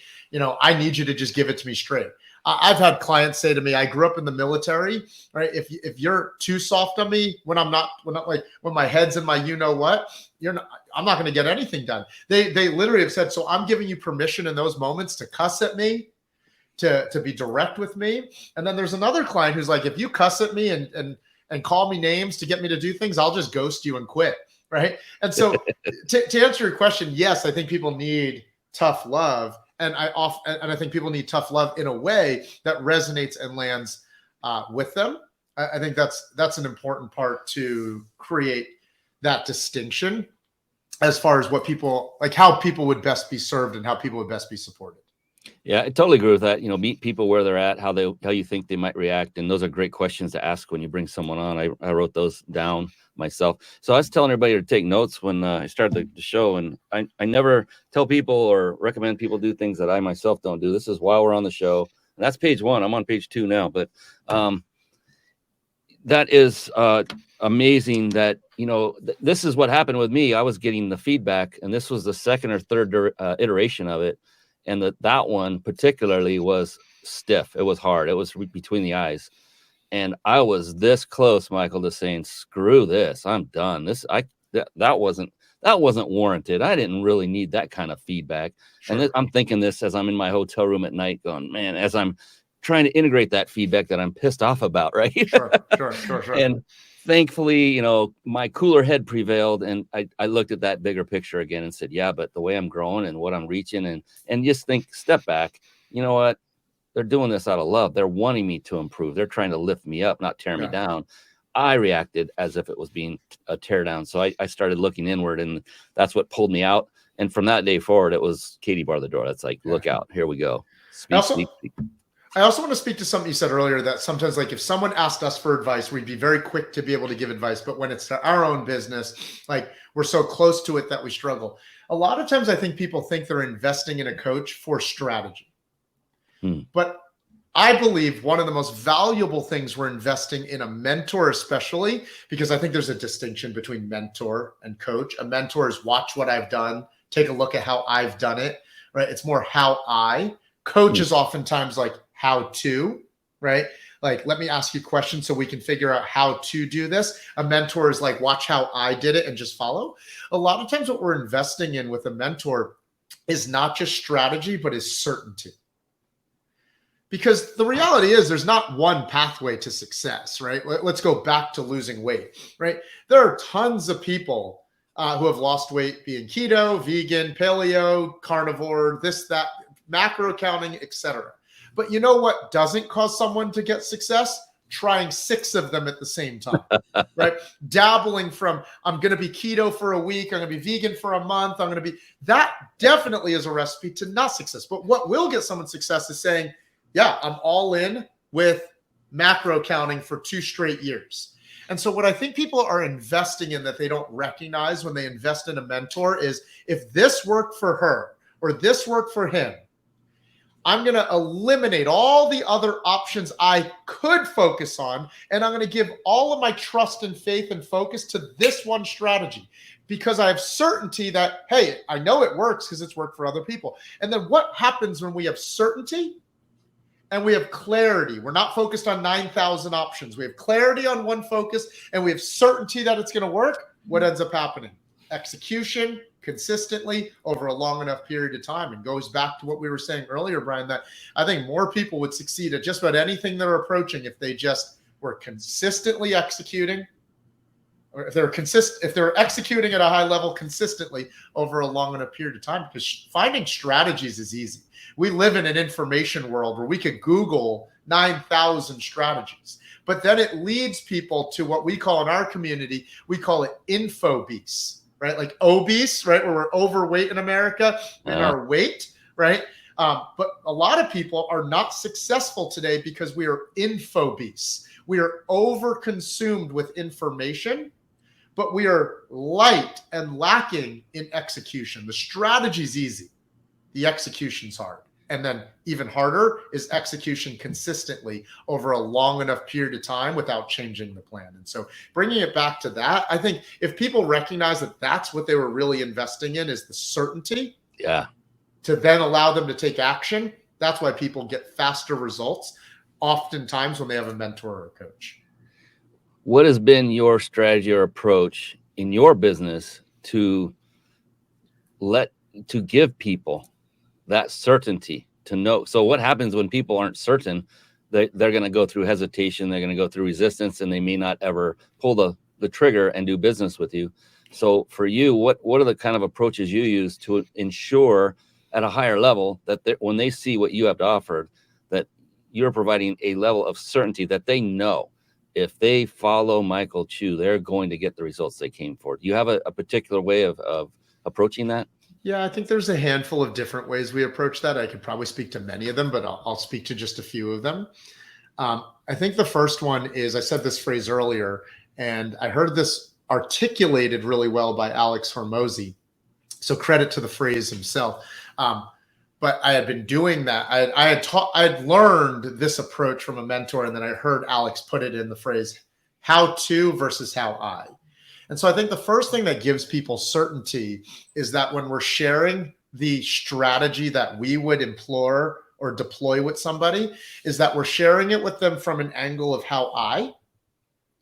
I need you to just give it to me straight. I've had clients say to me, I grew up in the military, right? If you're too soft on me when my head's in my, I'm not going to get anything done. They literally have said, so I'm giving you permission in those moments to cuss at me, to be direct with me. And then there's another client who's like, if you cuss at me and call me names to get me to do things, I'll just ghost you and quit. Right. And so to answer your question, yes, I think people need tough love. And I think people need tough love in a way that resonates and lands with them. I think that's an important part to create that distinction as far as what people like, how people would best be served and how people would best be supported. Yeah, I totally agree with that. Meet people where they're at, how you think they might react. And those are great questions to ask when you bring someone on. I wrote those down myself. So I was telling everybody to take notes when I started the show. And I never tell people or recommend people do things that I myself don't do. This is while we're on the show. And that's page 1. I'm on page 2 now. But that is amazing that, this is what happened with me. I was getting the feedback, and this was the second or third iteration of it. And that one particularly was stiff. It was hard. It was between the eyes. And I was this close, Michael, to saying, screw this. I'm done. That wasn't that wasn't warranted. I didn't really need that kind of feedback. Sure. And I'm thinking this as I'm in my hotel room at night going, man, as I'm trying to integrate that feedback that I'm pissed off about, right? Sure. And thankfully, my cooler head prevailed, and I looked at that bigger picture again and said, yeah, but the way I'm growing and what I'm reaching, and just step back, you know what? They're doing this out of love. They're wanting me to improve. They're trying to lift me up, not tear me down. I reacted as if it was being a tear down. So I started looking inward, and that's what pulled me out. And from that day forward, it was Katie bar the door. That's like, look out, here we go. Speak. I also want to speak to something you said earlier, that sometimes, like, if someone asked us for advice, we'd be very quick to be able to give advice. But when it's to our own business, like, we're so close to it that we struggle. A lot of times I think people think they're investing in a coach for strategy. But I believe one of the most valuable things we're investing in a mentor, especially because I think there's a distinction between mentor and coach. A mentor is watch what I've done, take a look at how I've done it, right? It's more how I. Coach is oftentimes like how to, right? Like, let me ask you questions so we can figure out how to do this. A mentor is like, watch how I did it and just follow. A lot of times what we're investing in with a mentor is not just strategy, but is certainty. Because the reality is there's not one pathway to success, right? Let's go back to losing weight, right? There are tons of people who have lost weight being keto, vegan, paleo, carnivore, this, that, macro counting, etc. But you know what doesn't cause someone to get success? Trying 6 of them at the same time, right? Dabbling from, I'm going to be keto for a week, I'm going to be vegan for a month, that definitely is a recipe to not success. But what will get someone success is saying, yeah, I'm all in with macro counting for 2 straight years. And so what I think people are investing in that they don't recognize when they invest in a mentor is, if this worked for her or this worked for him, I'm going to eliminate all the other options I could focus on, and I'm going to give all of my trust and faith and focus to this one strategy, because I have certainty that, hey, I know it works because it's worked for other people. And then what happens when we have certainty and we have clarity? We're not focused on 9,000 options. We have clarity on one focus, and we have certainty that it's going to work. What ends up happening? Execution consistently over a long enough period of time. And goes back to what we were saying earlier, Brian, that I think more people would succeed at just about anything they're approaching if they just were consistently executing, or if they're executing at a high level consistently over a long enough period of time. Because finding strategies is easy. We live in an information world where we could Google 9,000 strategies, but then it leads people to what we call in our community, we call it infobese. Right? Like obese, right? Where we're overweight in America and our weight, right? But a lot of people are not successful today because we are infobese. We are overconsumed with information, but we are light and lacking in execution. The strategy's easy. The execution's hard. And then even harder is execution consistently over a long enough period of time without changing the plan. And so bringing it back to that, I think if people recognize that that's what they were really investing in, is the certainty, to then allow them to take action, that's why people get faster results oftentimes when they have a mentor or a coach. What has been your strategy or approach in your business to give people that certainty to know? So what happens when people aren't certain? They're going to go through hesitation, they're going to go through resistance, and they may not ever pull the trigger and do business with you. So for you, what are the kind of approaches you use to ensure at a higher level that when they see what you have to offer, that you're providing a level of certainty that they know if they follow Michael Chu, they're going to get the results they came for? Do you have a particular way of approaching that? Yeah, I think there's a handful of different ways we approach that. I could probably speak to many of them, but I'll speak to just a few of them. I think the first one is, I said this phrase earlier, and I heard this articulated really well by Alex Hormozy. So credit to the phrase himself. But I had been doing that. I had learned this approach from a mentor, and then I heard Alex put it in the phrase, how to versus how I. And so I think the first thing that gives people certainty is that when we're sharing the strategy that we would employ or deploy with somebody, is that we're sharing it with them from an angle of how I,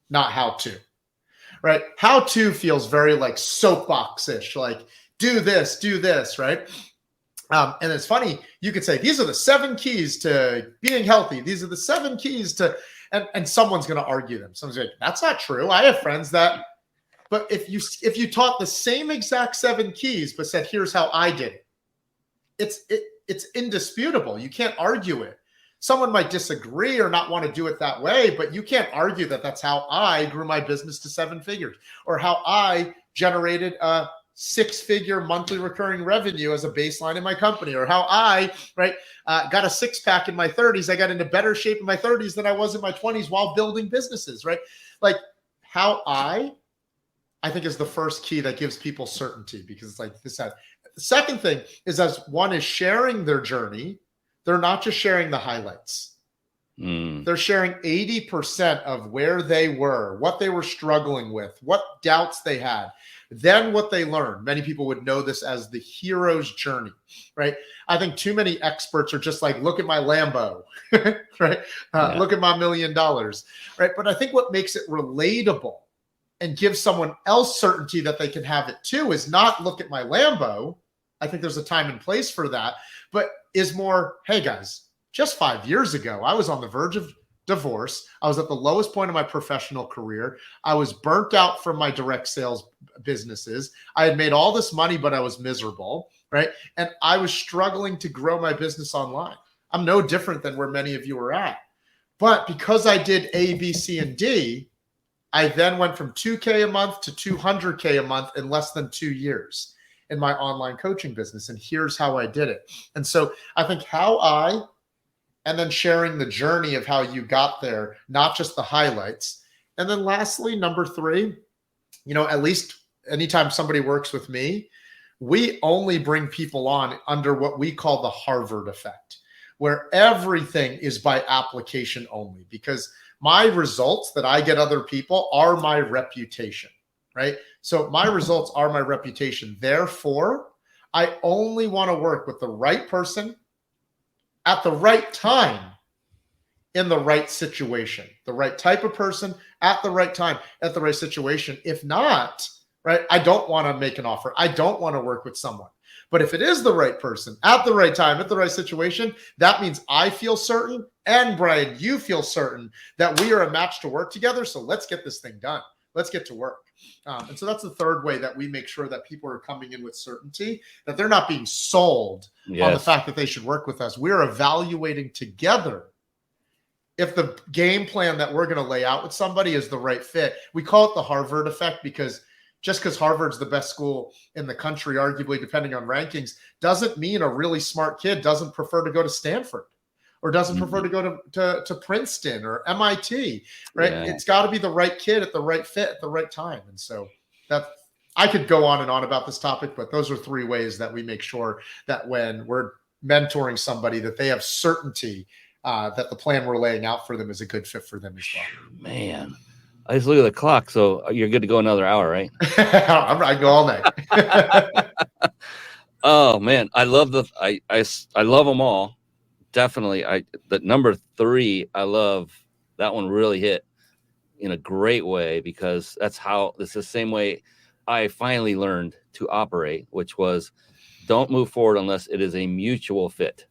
not how to. right? How to feels very like soapbox-ish, like do this, right? And it's funny, you could say, these are the 7 keys to being healthy. These are the 7 keys to, and someone's going to argue them. Someone's like, that's not true. I have friends that, but if you taught the same exact 7 keys, but said, here's how I did it, it's indisputable. You can't argue it. Someone might disagree or not want to do it that way, but you can't argue that that's how I grew my business to 7 figures, or how I generated a 6-figure monthly recurring revenue as a baseline in my company, or how I got a 6-pack in my 30s. I got into better shape in my 30s than I was in my 20s while building businesses, right? Like how I think is the first key that gives people certainty, because it's like this. The second thing is, as one is sharing their journey, they're not just sharing the highlights. They're sharing 80% of where they were, what they were struggling with, what doubts they had, then what they learned. Many people would know this as the hero's journey, right? I think too many experts are just like, look at my Lambo, right? Look at my $1 million, right? But I think what makes it relatable and gives someone else certainty that they can have it too is not look at my Lambo. I think there's a time and place for that, but is more, hey guys, just 5 years ago, I was on the verge of divorce. I was at the lowest point of my professional career. I was burnt out from my direct sales businesses. I had made all this money, but I was miserable, right? And I was struggling to grow my business online. I'm no different than where many of you are at. But because I did A, B, C, and D, I then went from 2K a month to 200K a month in less than 2 years in my online coaching business. And here's how I did it. And so I think and then sharing the journey of how you got there, not just the highlights. And then lastly, number 3, at least anytime somebody works with me, we only bring people on under what we call the Harvard effect, where everything is by application only, because my results that I get other people are my reputation, right? So my results are my reputation. Therefore, I only want to work with the right person at the right time in the right situation, the right type of person at the right time at the right situation. If not, right, I don't want to make an offer. I don't want to work with someone. But if it is the right person at the right time, at the right situation, that means I feel certain, and Brian, you feel certain that we are a match to work together. So let's get this thing done. Let's get to work. And so that's the third way that we make sure that people are coming in with certainty, that they're not being sold on the fact that they should work with us. We're evaluating together if the game plan that we're going to lay out with somebody is the right fit. We call it the Harvard effect, because just because Harvard's the best school in the country, arguably, depending on rankings, doesn't mean a really smart kid doesn't prefer to go to Stanford or doesn't prefer to go to Princeton or MIT, right? Yeah. It's got to be the right kid at the right fit at the right time. And so that I could go on and on about this topic, but those are 3 ways that we make sure that when we're mentoring somebody, that they have certainty that the plan we're laying out for them is a good fit for them as well. Man, I just look at the clock, so you're good to go another hour, right? I go all night. Oh man, I love I love them all. Definitely. The number 3, I love that one, really hit in a great way, because it's the same way I finally learned to operate, which was don't move forward unless it is a mutual fit.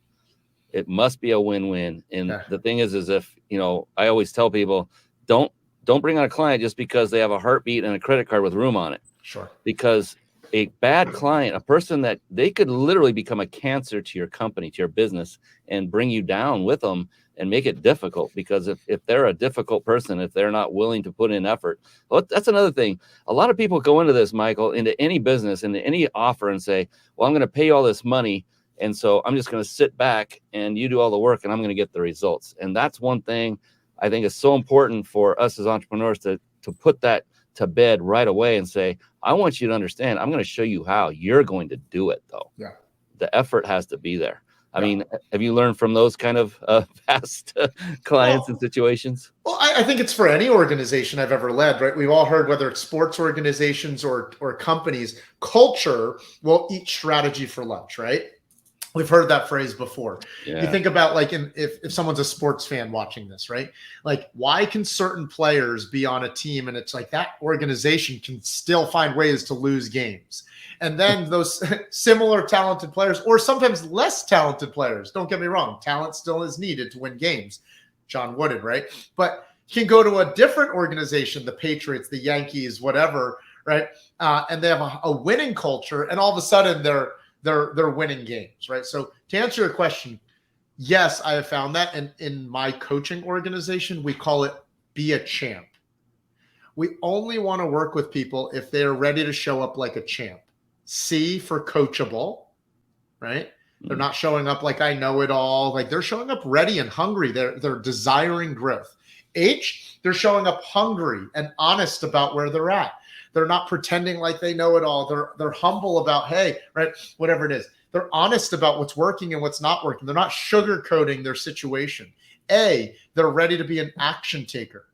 It must be a win-win. And the thing is if, I always tell people, don't bring on a client just because they have a heartbeat and a credit card with room on it. Sure. Because a bad client, a person that they could literally become a cancer to your company, to your business, and bring you down with them and make it difficult. Because if they're a difficult person, if they're not willing to put in effort, well, that's another thing. A lot of people go into this, Michael, into any business, into any offer and say, well, I'm going to pay you all this money, and so I'm just going to sit back and you do all the work and I'm going to get the results. And that's one thing I think is so important for us as entrepreneurs to put that to bed right away and say, I want you to understand, I'm going to show you how you're going to do it, though. Yeah. The effort has to be there. I mean, have you learned from those kind of past clients and situations? Well, I think it's for any organization I've ever led, right? We've all heard, whether it's sports organizations or companies, culture will eat strategy for lunch, right? We've heard that phrase before. Yeah. You think about like if someone's a sports fan watching this, right? Like, why can certain players be on a team and it's like that organization can still find ways to lose games? And then those similar talented players, or sometimes less talented players, don't get me wrong, talent still is needed to win games. John Wooden, right? But you can go to a different organization, the Patriots, the Yankees, whatever, right? And they have a winning culture, and all of a sudden they're winning games, right? So to answer your question, yes, I have found that. And in my coaching organization, we call it be a champ. We only want to work with people if they are ready to show up like a champ. C for coachable, right? They're not showing up like I know it all. Like they're showing up ready and hungry. They're desiring growth. H, they're showing up hungry and honest about where they're at. They're not pretending like they know it all. They're humble about, hey, right, whatever it is. They're honest about what's working and what's not working. They're not sugarcoating their situation. A, they're ready to be an action taker.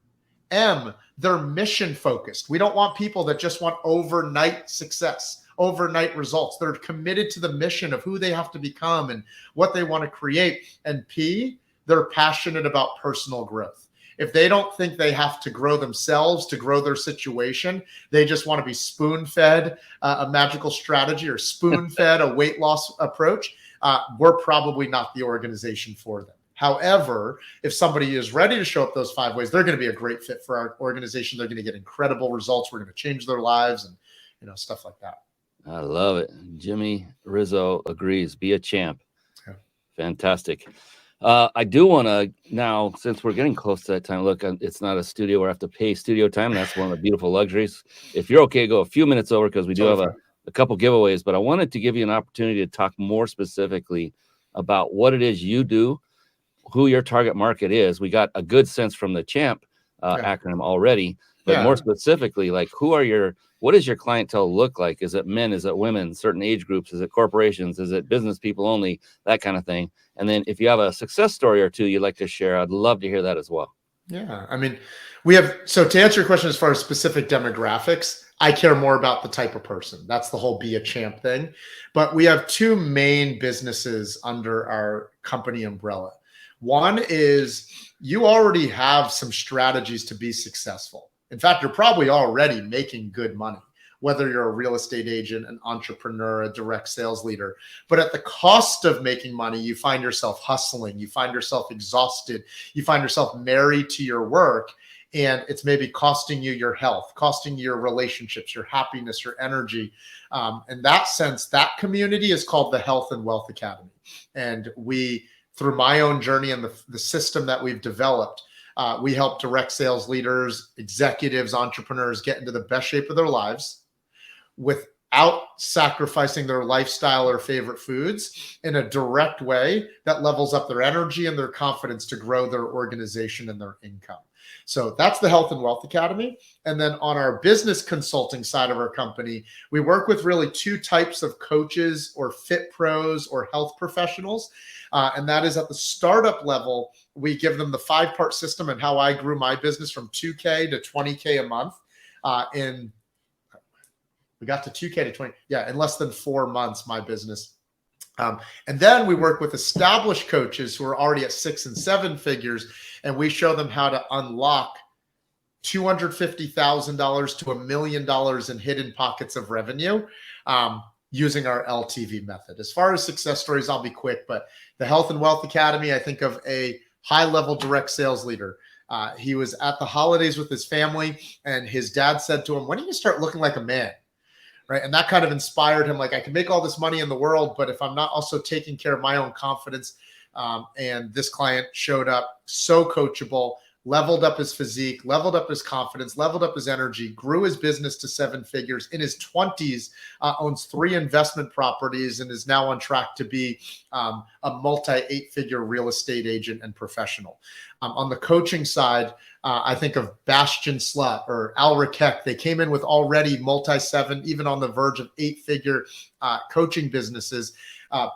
M, they're mission focused. We don't want people that just want overnight success, overnight results. They're committed to the mission of who they have to become and what they want to create. And P, they're passionate about personal growth. If they don't think they have to grow themselves to grow their situation, they just want to be spoon-fed a magical strategy or spoon-fed a weight loss approach, we're probably not the organization for them. However, if somebody is ready to show up those 5 ways, they're going to be a great fit for our organization. They're going to get incredible results. We're going to change their lives and, you know, stuff like that. I love it. Jimmy Rizzo agrees. Be a champ. Yeah. Fantastic. I do want to now, since we're getting close to that time, look, it's not a studio where I have to pay studio time. That's one of the beautiful luxuries. If you're okay, go a few minutes over because we do have a couple giveaways, but I wanted to give you an opportunity to talk more specifically about what it is you do, who your target market is. We got a good sense from the CHAMP acronym already, but more specifically, like what does your clientele look like? Is it men? Is it women? Certain age groups? Is it corporations? Is it business people only? That kind of thing. And then if you have a success story or two you'd like to share, I'd love to hear that as well. Yeah. I mean, so to answer your question, as far as specific demographics, I care more about the type of person. That's the whole be a champ thing. But we have 2 main businesses under our company umbrella. One is you already have some strategies to be successful. In fact, you're probably already making good money, whether you're a real estate agent, an entrepreneur, a direct sales leader. But at the cost of making money, you find yourself hustling. You find yourself exhausted. You find yourself married to your work. And it's maybe costing you your health, costing you your relationships, your happiness, your energy. In that sense, that community is called the Health and Wealth Academy. And we, through my own journey and the system that we've developed, we help direct sales leaders, executives, entrepreneurs get into the best shape of their lives without sacrificing their lifestyle or favorite foods in a direct way that levels up their energy and their confidence to grow their organization and their income. So that's the Health and Wealth Academy. And then on our business consulting side of our company, we work with really 2 types of coaches or fit pros or health professionals. And that is at the startup level, we give them the 5-part system and how I grew my business from 2K to 20K a month. We got to 2K to 20. Yeah, in less than 4 months, my business. And then we work with established coaches who are already at 6 and 7 figures, and we show them how to unlock $250,000 to $1 million in hidden pockets of revenue using our LTV method. As far as success stories, I'll be quick, but the Health and Wealth Academy, I think of a high-level direct sales leader. He was at the holidays with his family, and his dad said to him, "When do you start looking like a man?" Right. And that kind of inspired him. Like, I can make all this money in the world, but if I'm not also taking care of my own confidence, and this client showed up so coachable, leveled up his physique, leveled up his confidence, leveled up his energy, grew his business to 7 figures in his 20s, owns 3 investment properties, and is now on track to be a multi 8-figure real estate agent and professional. On the coaching side, I think of Bastian Slut or Alric Heck. They came in with already multi-7, even on the verge of 8-figure coaching businesses.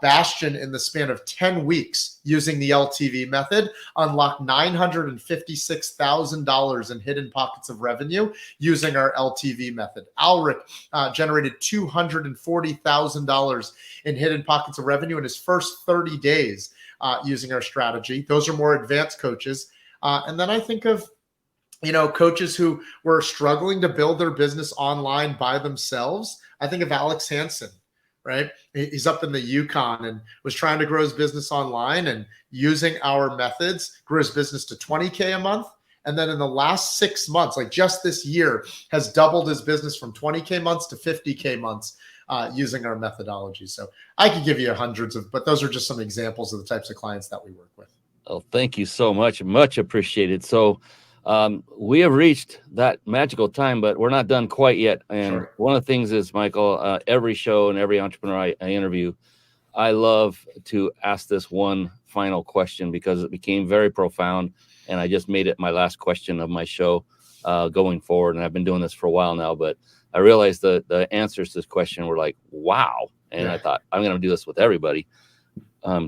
Bastian, in the span of 10 weeks using the LTV method, unlocked $956,000 in hidden pockets of revenue using our LTV method. Alric generated $240,000 in hidden pockets of revenue in his first 30 days using our strategy. Those are more advanced coaches. And then I think of coaches who were struggling to build their business online by themselves. I think of Alex Hansen, right? He's up in the Yukon and was trying to grow his business online, and using our methods grew his business to $20K a month. And then in the last 6 months, like just this year, has doubled his business from 20K months to 50K months using our methodology. So I could give you hundreds but those are just some examples of the types of clients that we work with. Oh, thank you so much. Much appreciated. So we have reached that magical time, but we're not done quite yet. And Sure. One of the things is, Michael, every show and every entrepreneur I interview, I love to ask this one final question because it became very profound. And I just made it my last question of my show going forward. And I've been doing this for a while now, but I realized the answers to this question were like, wow. And I thought, I'm going to do this with everybody.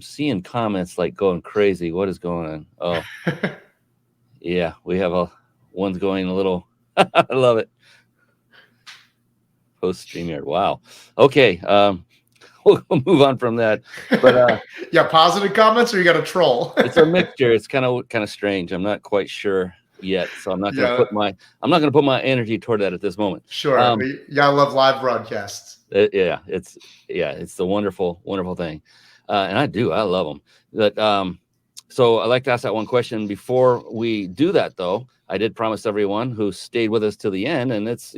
Seeing comments like going crazy. What is going on? Oh, yeah, we have one's going a little. I love it. Post StreamYard. Wow. Okay. We'll move on from that. But positive comments, or you got a troll? It's a mixture. It's kind of strange. I'm not quite sure yet, so I'm not going to put my energy toward that at this moment. Sure. I love live broadcasts. It's the wonderful thing, and I love them. But so I'd like to ask that one question before we do that, though. I did promise everyone who stayed with us to the end, and it's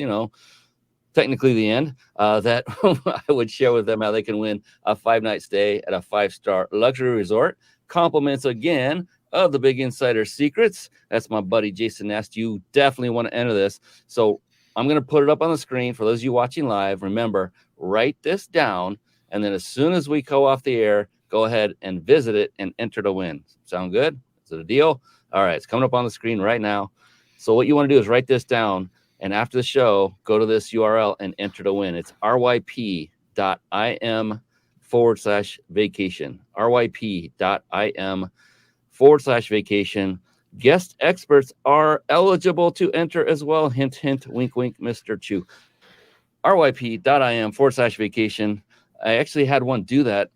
technically the end, that I would share with them how they can win a 5-night stay at a 5-star luxury resort. Compliments again of the Big Insider Secrets. That's my buddy Jason Nast. You definitely want to enter this. So I'm going to put it up on the screen for those of you watching live. Remember, write this down, and then as soon as we go off the air, go ahead and visit it and enter to win. Sound good? Is it a deal? All right, it's coming up on the screen right now. So what you want to do is write this down, and after the show, go to this URL and enter to win. It's ryp.im/vacation. ryp.im/vacation. Guest experts are eligible to enter as well. Hint, hint, wink, wink, Mr. Chu. ryp.im/vacation. I actually had one do that,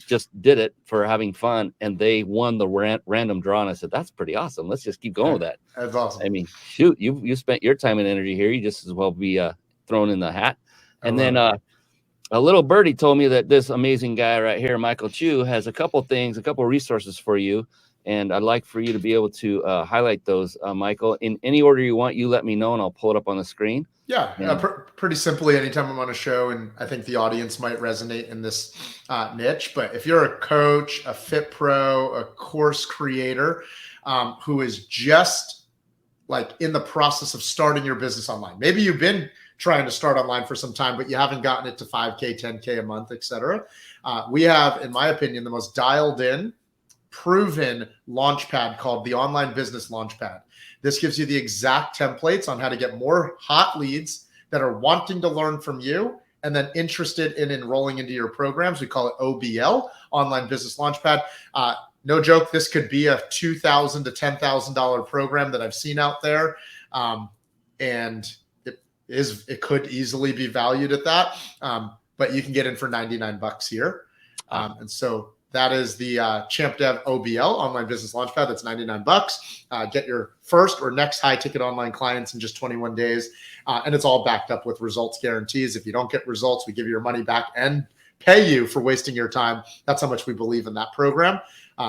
just did it for having fun, and they won the random draw. And I said, that's pretty awesome. Let's just keep going with that. That's awesome. I mean, shoot, you spent your time and energy here. You just as well be thrown in the hat. And then a little birdie told me that this amazing guy right here, Michael Chu, has a couple resources for you. And I'd like for you to be able to highlight those, Michael, in any order you want. You let me know, and I'll pull it up on the screen. Yeah, pretty simply, anytime I'm on a show, and I think the audience might resonate in this niche, but if you're a coach, a fit pro, a course creator who is just like in the process of starting your business online, maybe you've been trying to start online for some time, but you haven't gotten it to 5K, 10K a month, etc. We have, in my opinion, the most dialed in, proven launchpad called the Online Business Launchpad. This gives you the exact templates on how to get more hot leads that are wanting to learn from you and then interested in enrolling into your programs. We call it OBL, Online Business Launchpad. No joke, this could be a $2,000 to $10,000 program that I've seen out there. And it could easily be valued at that. But you can get in for $99 here. And so that is the Champ Dev OBL, Online Business Launchpad. That's $99. Get your first or next high ticket online clients in just 21 days. And it's all backed up with results guarantees. If you don't get results, we give you your money back and pay you for wasting your time. That's how much we believe in that program.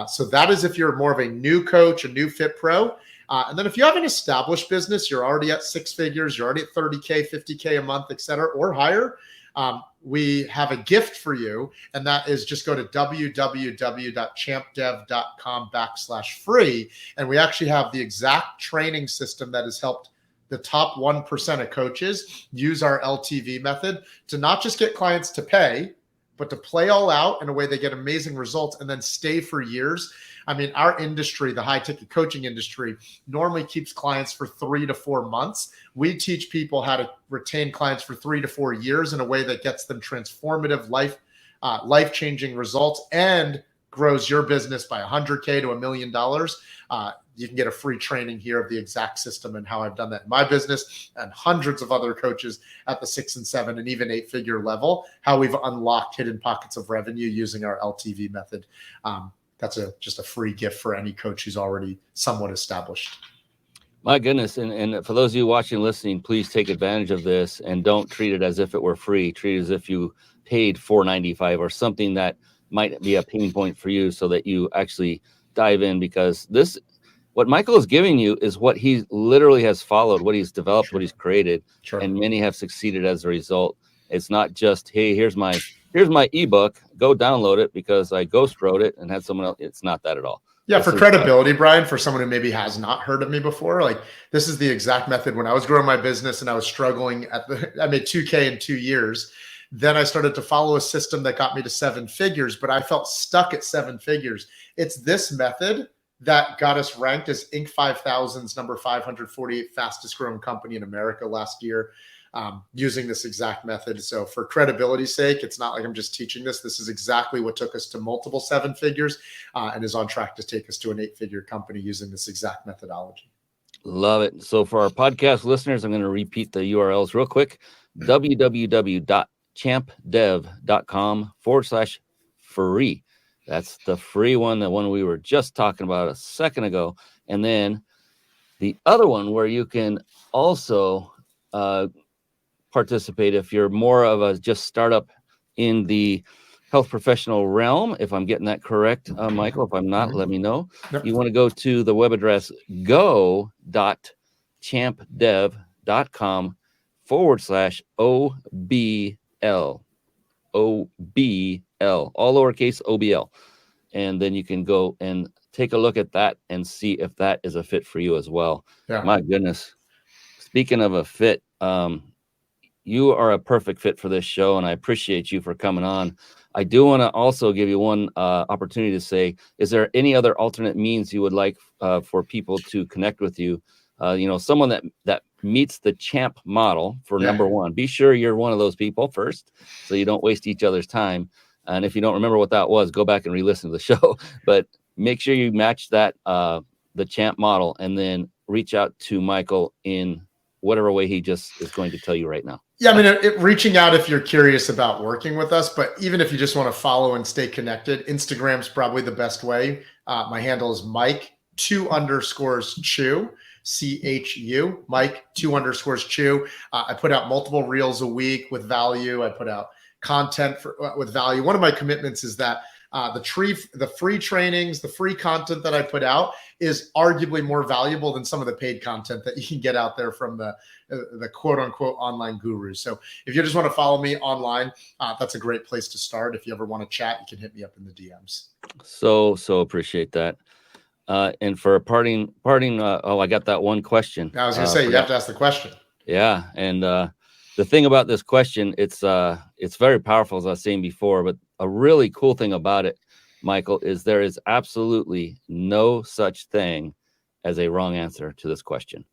So that is if you're more of a new coach, a new fit pro. And then if you have an established business, you're already at 6 figures, you're already at 30K, 50K a month, et cetera, or higher. We have a gift for you, and that is just go to www.champdev.com/free. And we actually have the exact training system that has helped the top 1% of coaches use our LTV method to not just get clients to pay, but to play all out in a way they get amazing results and then stay for years. I mean, our industry, the high ticket coaching industry, normally keeps clients for 3 to 4 months. We teach people how to retain clients for 3 to 4 years in a way that gets them transformative life-changing results and grows your business by $100K to $1 million. You can get a free training here of the exact system and how I've done that in my business and hundreds of other coaches at the 6 and 7 and even 8-figure level, how we've unlocked hidden pockets of revenue using our LTV method. That's just a free gift for any coach who's already somewhat established. My goodness. And for those of you watching and listening, please take advantage of this and don't treat it as if it were free. Treat it as if you paid $4.95 or something that might be a pain point for you so that you actually dive in, because what Michael is giving you is what he literally has followed, what he's developed, what he's created, and many have succeeded as a result. It's not just, hey, here's my ebook, go download it because I ghost wrote it and had someone else. It's not that at all. Yeah, for credibility, Brian, for someone who maybe has not heard of me before, like this is the exact method. When I was growing my business and I was struggling I made $2K in 2 years. Then I started to follow a system that got me to 7 figures, but I felt stuck at 7 figures. It's this method that got us ranked as Inc. 5000's number 548 fastest growing company in America last year, using this exact method. So for credibility's sake, it's not like I'm just teaching this. This is exactly what took us to multiple 7 figures and is on track to take us to an 8-figure company using this exact methodology. Love it. So for our podcast listeners, I'm going to repeat the URLs real quick. www.champdev.com/free. That's the free one, the one we were just talking about a second ago. And then the other one where you can also participate if you're more of a just startup in the health professional realm. If I'm getting that correct, Michael, if I'm not, let me know. Yep. You want to go to the web address go.champdev.com/OBL. OBL, all lowercase OBL. And then you can go and take a look at that and see if that is a fit for you as well. Yeah. My goodness. Speaking of a fit, you are a perfect fit for this show, and I appreciate you for coming on. I do want to also give you one opportunity to say, is there any other alternate means you would like for people to connect with you? Someone that meets the champ model for number one. Be sure you're one of those people first, so you don't waste each other's time. And if you don't remember what that was, go back and re-listen to the show. But make sure you match that the champ model, and then reach out to Michael in whatever way he just is going to tell you right now. Yeah, I mean, reaching out if you're curious about working with us, but even if you just want to follow and stay connected, Instagram's probably the best way. My handle is Mike 2_Chu. CHU, Mike 2_Chu. I put out multiple reels a week with value. I put out content with value. One of my commitments is that the free trainings, the free content that I put out is arguably more valuable than some of the paid content that you can get out there from the quote unquote online gurus. So if you just want to follow me online, that's a great place to start. If you ever want to chat, you can hit me up in the DMs. So appreciate that. And for a parting, I got that one question. I was going to say, you have to ask the question. Yeah. And the thing about this question, it's very powerful, as I was saying before, but a really cool thing about it, Michael, is there is absolutely no such thing as a wrong answer to this question.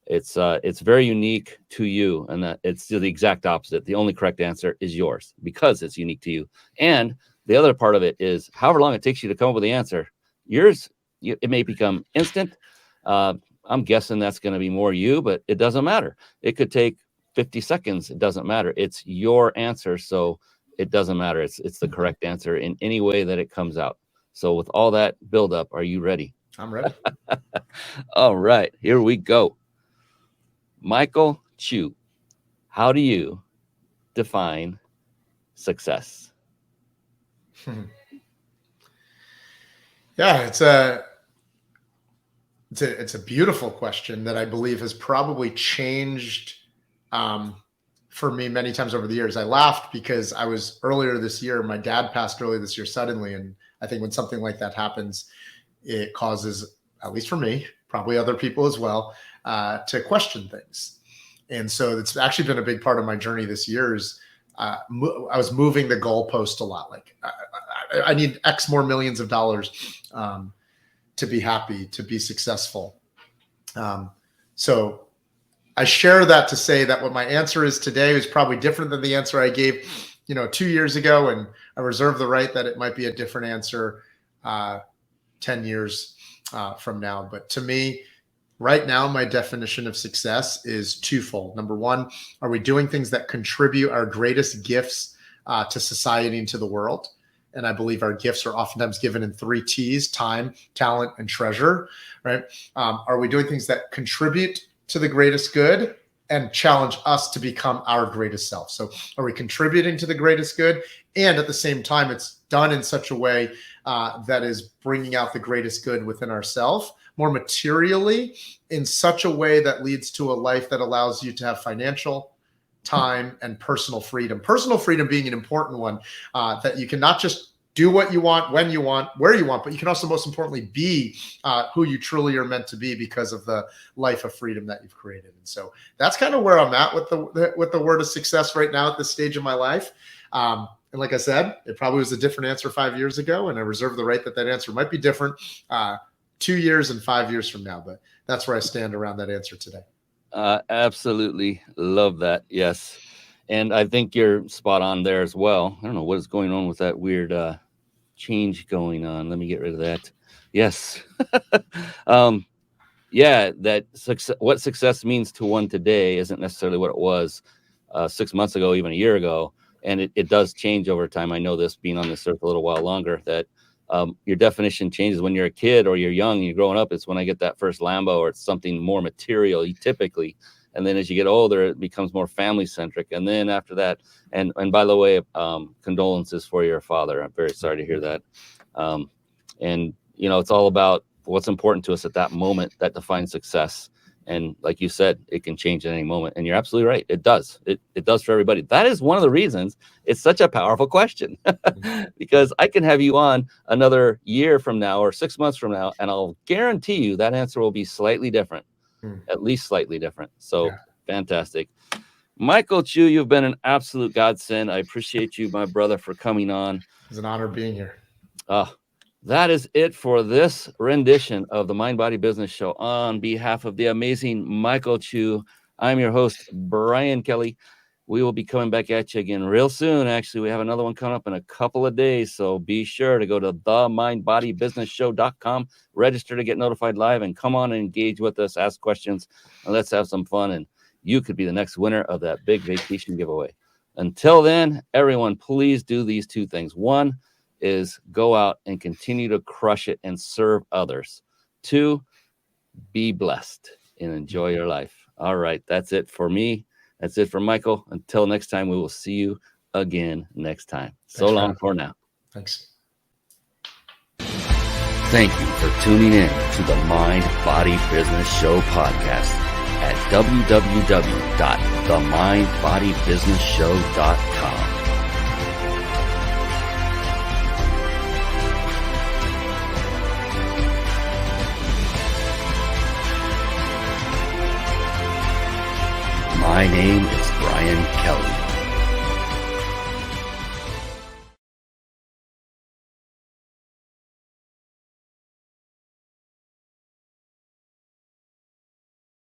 It's very unique to you, and that it's the exact opposite. The only correct answer is yours because it's unique to you. And the other part of it is however long it takes you to come up with the answer, yours, it may become instant. I'm guessing that's going to be more you, but it doesn't matter. It could take 50 seconds. It doesn't matter. It's your answer. So it doesn't matter. It's the correct answer in any way that it comes out. So with all that build up, are you ready? I'm ready. All right, here we go. Michael Chu, how do you define success? Yeah, it's a beautiful question that I believe has probably changed for me many times over the years. I laughed because earlier this year, my dad passed earlier this year suddenly. And I think when something like that happens, it causes, at least for me, probably other people as well, to question things. And so it's actually been a big part of my journey this year is I was moving the goalpost a lot. Like I need X more millions of dollars to be happy, to be successful. So I share that to say that what my answer is today is probably different than the answer I gave, 2 years ago. And I reserve the right that it might be a different answer 10 years from now. But to me, right now, my definition of success is twofold. Number one, are we doing things that contribute our greatest gifts to society and to the world? And I believe our gifts are oftentimes given in 3 T's: time, talent, and treasure, right? Are we doing things that contribute to the greatest good and challenge us to become our greatest self? So are we contributing to the greatest good? And at the same time, it's done in such a way that is bringing out the greatest good within ourselves more materially, in such a way that leads to a life that allows you to have financial, time, and personal freedom. Personal freedom being an important one, that you can not just do what you want, when you want, where you want, but you can also, most importantly, be who you truly are meant to be because of the life of freedom that you've created. And so that's kind of where I'm at with the word of success right now at this stage of my life. And like I said, it probably was a different answer 5 years ago, and I reserve the right that answer might be different 2 years and 5 years from now. But that's where I stand around that answer today. Absolutely love that. Yes. And I think you're spot on there as well. I don't know what is going on with that weird change going on. Let me get rid of that. Yes. Yeah, that what success means to one today isn't necessarily what it was 6 months ago, even a year ago. And it does change over time. I know this, being on this earth a little while longer, that your definition changes when you're a kid or you're young and you're growing up. It's when I get that first Lambo, or it's something more material typically. And then as you get older, it becomes more family centric. And then after that, and by the way, condolences for your father. I'm very sorry to hear that. And it's all about what's important to us at that moment that defines success. And like you said, it can change at any moment. And you're absolutely right. It does. It does for everybody. That is one of the reasons it's such a powerful question, because I can have you on another year from now or 6 months from now, and I'll guarantee you that answer will be slightly different, at least slightly different. So Fantastic. Michael Chu, you've been an absolute godsend. I appreciate you, my brother, for coming on. It's an honor being here. That is it for this rendition of the Mind Body Business Show. On behalf of the amazing Michael Chu, I'm your host, Brian Kelly. We will be coming back at you again real soon. Actually, we have another one coming up in a couple of days, so be sure to go to themindbodybusinessshow.com, register to get notified live, and come on and engage with us, ask questions, and let's have some fun, and you could be the next winner of that big vacation giveaway. Until then, everyone, please do these 2 things. 1 is go out and continue to crush it and serve others. 2, be blessed and enjoy your life. All right, that's it for me. That's it for Michael. Until next time, we will see you again next time. So long for now. Thanks. Thank you for tuning in to the Mind Body Business Show podcast at www.themindbodybusinessshow.com.